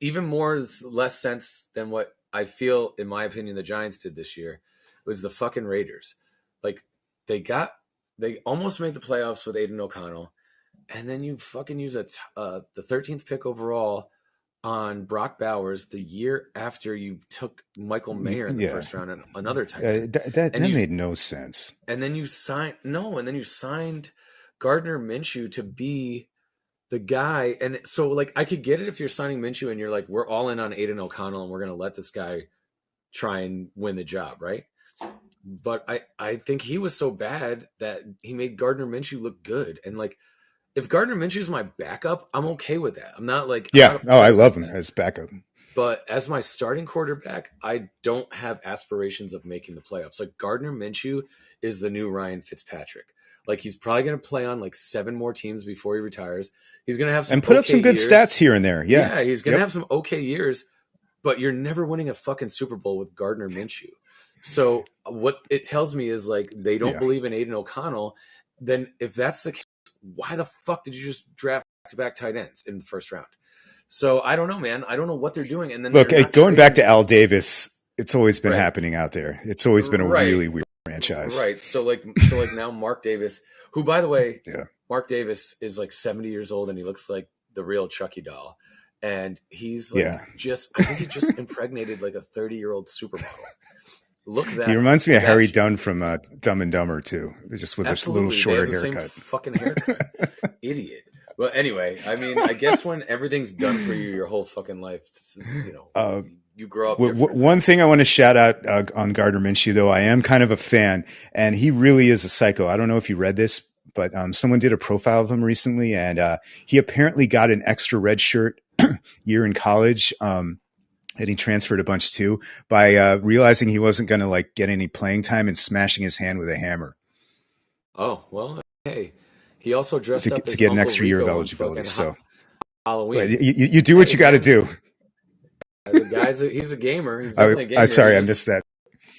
even less sense than what I feel, in my opinion, the Giants did this year, was the fucking Raiders. Like they almost made the playoffs with Aiden O'Connell, and then you fucking use the 13th pick overall on Brock Bowers the year after you took Michael Mayer in the first round and another tight end. That made no sense. And then you signed Gardner Minshew to be the guy. And so, like, I could get it if you're signing Minshew and you're like, we're all in on Aiden O'Connell and we're going to let this guy try and win the job, right? But I think he was so bad that he made Gardner Minshew look good. And, like, if Gardner Minshew's my backup, I'm okay with that. I'm not like... I love him as backup. But as my starting quarterback, I don't have aspirations of making the playoffs. Like, Gardner Minshew is the new Ryan Fitzpatrick. Like, he's probably going to play on like 7 more teams before he retires. He's going to have some and put up some good stats here and there. Yeah, he's going to have some okay years, but you're never winning a fucking Super Bowl with Gardner Minshew. So what it tells me is, like, they don't believe in Aiden O'Connell. Then if that's the case, why the fuck did you just draft back-to-back tight ends in the first round? So I don't know, man. I don't know what they're doing. And then look, going back to Al Davis, it's always been happening out there. It's always been a really weird franchise. Right. So like now Mark Davis, who, by the way, Mark Davis is like 70 years old and he looks like the real Chucky doll. And he's like I think he just impregnated like a 30-year-old supermodel. Look at that. He reminds me of Harry Dunn from Dumb and Dumber too, just with this little shorter haircut. Same fucking haircut. Idiot. Well, anyway, I mean, I guess when everything's done for you your whole fucking life, you grow up. One thing I want to shout out on Gardner Minshew, though, I am kind of a fan, and he really is a psycho. I don't know if you read this, but someone did a profile of him recently, and he apparently got an extra red shirt year in college. And he transferred a bunch too by realizing he wasn't going to like get any playing time and smashing his hand with a hammer. Oh, well, hey, he also dressed up to get an extra year of eligibility. So Halloween, you do what you got to do. He's a gamer. He's definitely a gamer. Sorry, I missed that.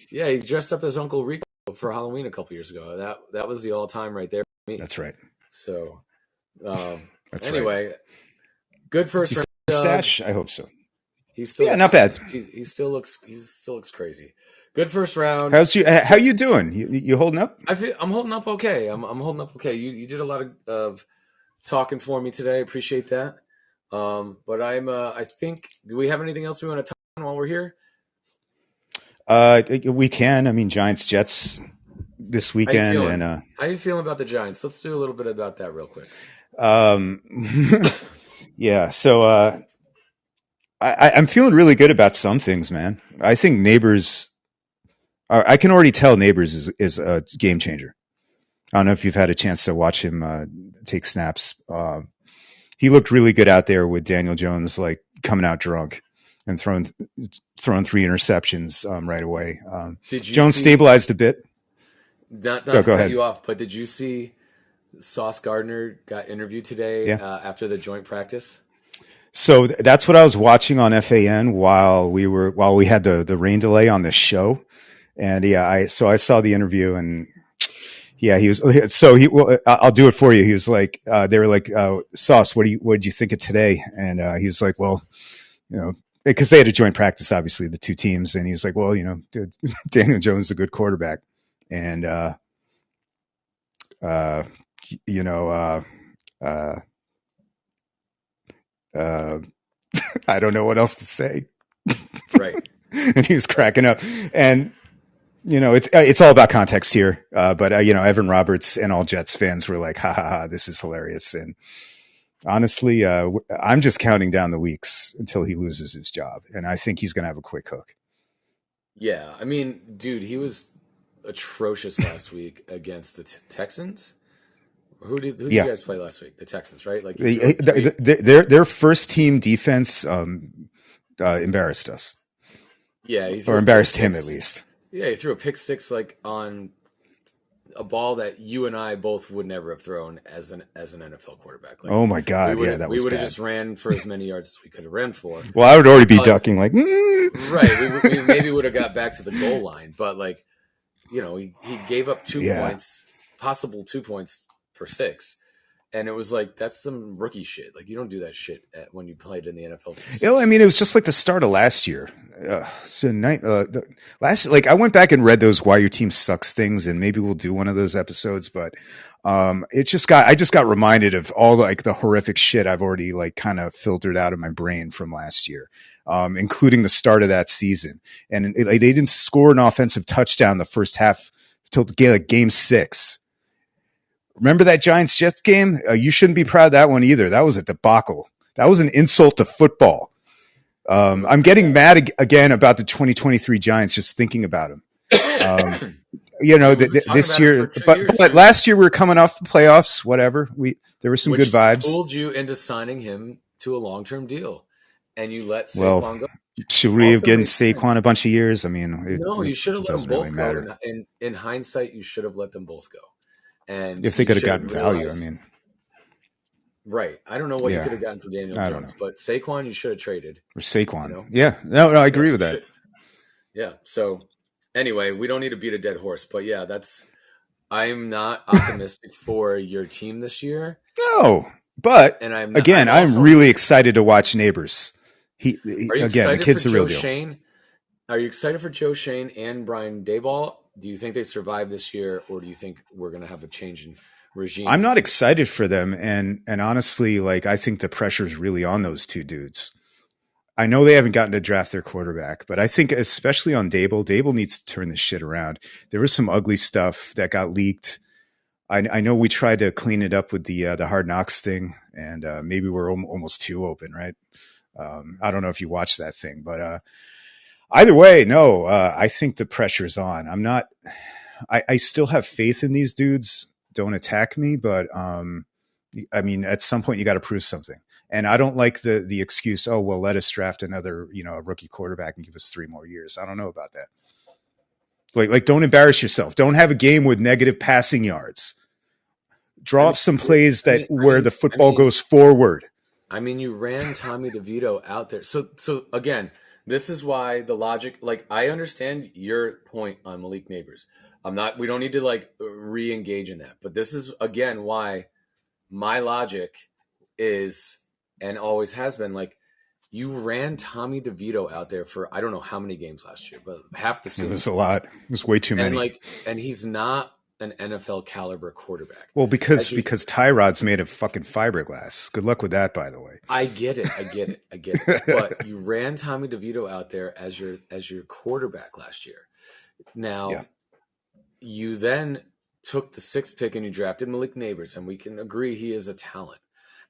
Yeah, he dressed up as Uncle Rico for Halloween a couple years ago. That was the all time right there for me. That's right. So, anyway, good first round. Stash. I hope so. He's still not bad. He still looks crazy. Good first round. How you doing? You holding up? I'm holding up okay. I'm holding up okay. You did a lot of talking for me today. Appreciate that. But I think, do we have anything else we want to talk on while we're here? We can. I mean, Giants Jets this weekend. How you feeling about the Giants? Let's do a little bit about that real quick. Yeah. So I'm feeling really good about some things, man. I think Neighbors. I can already tell Neighbors is a game changer. I don't know if you've had a chance to watch him take snaps. He looked really good out there with Daniel Jones, like coming out drunk and throwing 3 interceptions right away. Jones stabilized a bit. Not to cut you off, but did you see Sauce Gardner got interviewed today after the joint practice? So that's what I was watching on FAN while we had the rain delay on the show, and I saw the interview, and he was I'll do it for you. He was like, they were like, Sauce, what did you think of today? And he was like, well, because they had a joint practice, obviously the two teams, and he was like, well, Daniel Jones is a good quarterback, and I don't know what else to say. Right. And he was cracking up, and it's all about context here. But Evan Roberts and all Jets fans were like, ha ha ha, this is hilarious. And honestly, I'm just counting down the weeks until he loses his job. And I think he's going to have a quick hook. Yeah. I mean, dude, he was atrocious last week against the Texans. Who did you guys play last week? The Texans, right? Like their first team defense embarrassed us. Yeah, or embarrassed him at least. Yeah, he threw a pick six like on a ball that you and I both would never have thrown as an NFL quarterback. Like, oh my god, yeah, that was we would bad. have just ran for as many yards as we could have ran for. Well, I would already be ducking, like right. We maybe would have got back to the goal line, but like, you know, he gave up 2 points, possible 2 points for 6. And it was like, that's some rookie shit. Like, you don't do that shit when you played in the NFL. You know, I mean, it was just like the start of last year. Like I went back and read those "Why Your Team Sucks" things, and maybe we'll do one of those episodes. But I just got reminded of all the horrific shit I've already like kind of filtered out of my brain from last year, including the start of that season. And they didn't score an offensive touchdown the first half till game 6. Remember that Giants-Jets game? You shouldn't be proud of that one either. That was a debacle. That was an insult to football. I'm getting mad again about the 2023 Giants just thinking about them. You know, this year, but last year we were coming off the playoffs. Whatever, there were some good vibes. Pulled you into signing him to a long-term deal, and you let Saquon go. Should we have given Saquon a bunch of years? I mean, you should have let them both go. In hindsight, you should have let them both go. And if they could have gotten value, I mean, right. I don't know what you could have gotten for Daniel Jones, but Saquon, you should have traded. Or Saquon. You know? Yeah. No, I agree with that. Yeah. So anyway, we don't need to beat a dead horse, but yeah, I'm not optimistic for your team this year. No, but I'm really excited to watch Neighbors. The kid's the real deal. Shane? Are you excited for Joe Shane and Brian Daboll? Do you think they survive this year, or do you think we're going to have a change in regime? I'm not excited for them, and honestly, like I think the pressure is really on those two dudes. I know they haven't gotten to draft their quarterback, but I think especially on Daboll needs to turn this shit around. There was some ugly stuff that got leaked. I know we tried to clean it up with the Hard Knocks thing, and maybe we're almost too open, right? I don't know if you watched that thing, but either way, no, I think the pressure's on. I still have faith in these dudes. Don't attack me, but I mean, at some point you got to prove something. And I don't like the excuse, oh, well, let us draft another, a rookie quarterback and give us 3 more years. I don't know about that. Like, don't embarrass yourself. Don't have a game with negative passing yards. Draw up some plays where the football goes forward. I mean, you ran Tommy DeVito out there. So again, this is why the logic, like, I understand your point on Malik Neighbors. We don't need to like re-engage in that. But this is, again, why my logic is, and always has been, like, you ran Tommy DeVito out there for, I don't know how many games last year, but half the season. It was a lot. It was way too many. And he's not an NFL caliber quarterback. Well, because Tyrod's made of fucking fiberglass. Good luck with that, by the way. I get it. But you ran Tommy DeVito out there as your quarterback last year. Now, you then took the 6th pick and you drafted Malik Neighbors, and we can agree he is a talent,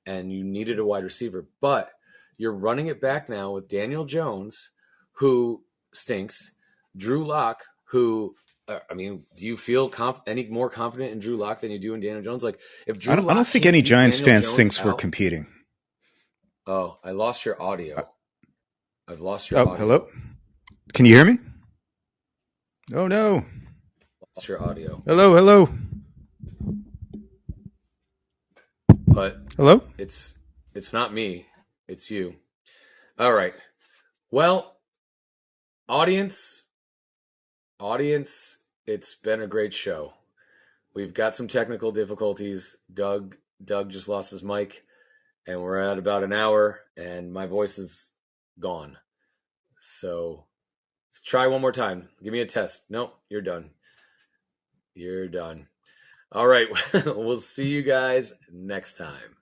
and you needed a wide receiver, but you're running it back now with Daniel Jones, who stinks, Drew Lock, who, I mean, do you feel any more confident in Drew Lock than you do in Daniel Jones? Like, if Drew I don't think any Giants fans thinks we're competing. Oh, I lost your audio. I've lost your audio. Hello? Can you hear me? Oh, no. Lost your audio. Hello. But hello? It's not me. It's you. All right. Well, audience, it's been a great show. We've got some technical difficulties. Doug just lost his mic, and we're at about an hour, and my voice is gone. So let's try one more time. Give me a test. Nope, you're done. All right. We'll see you guys next time.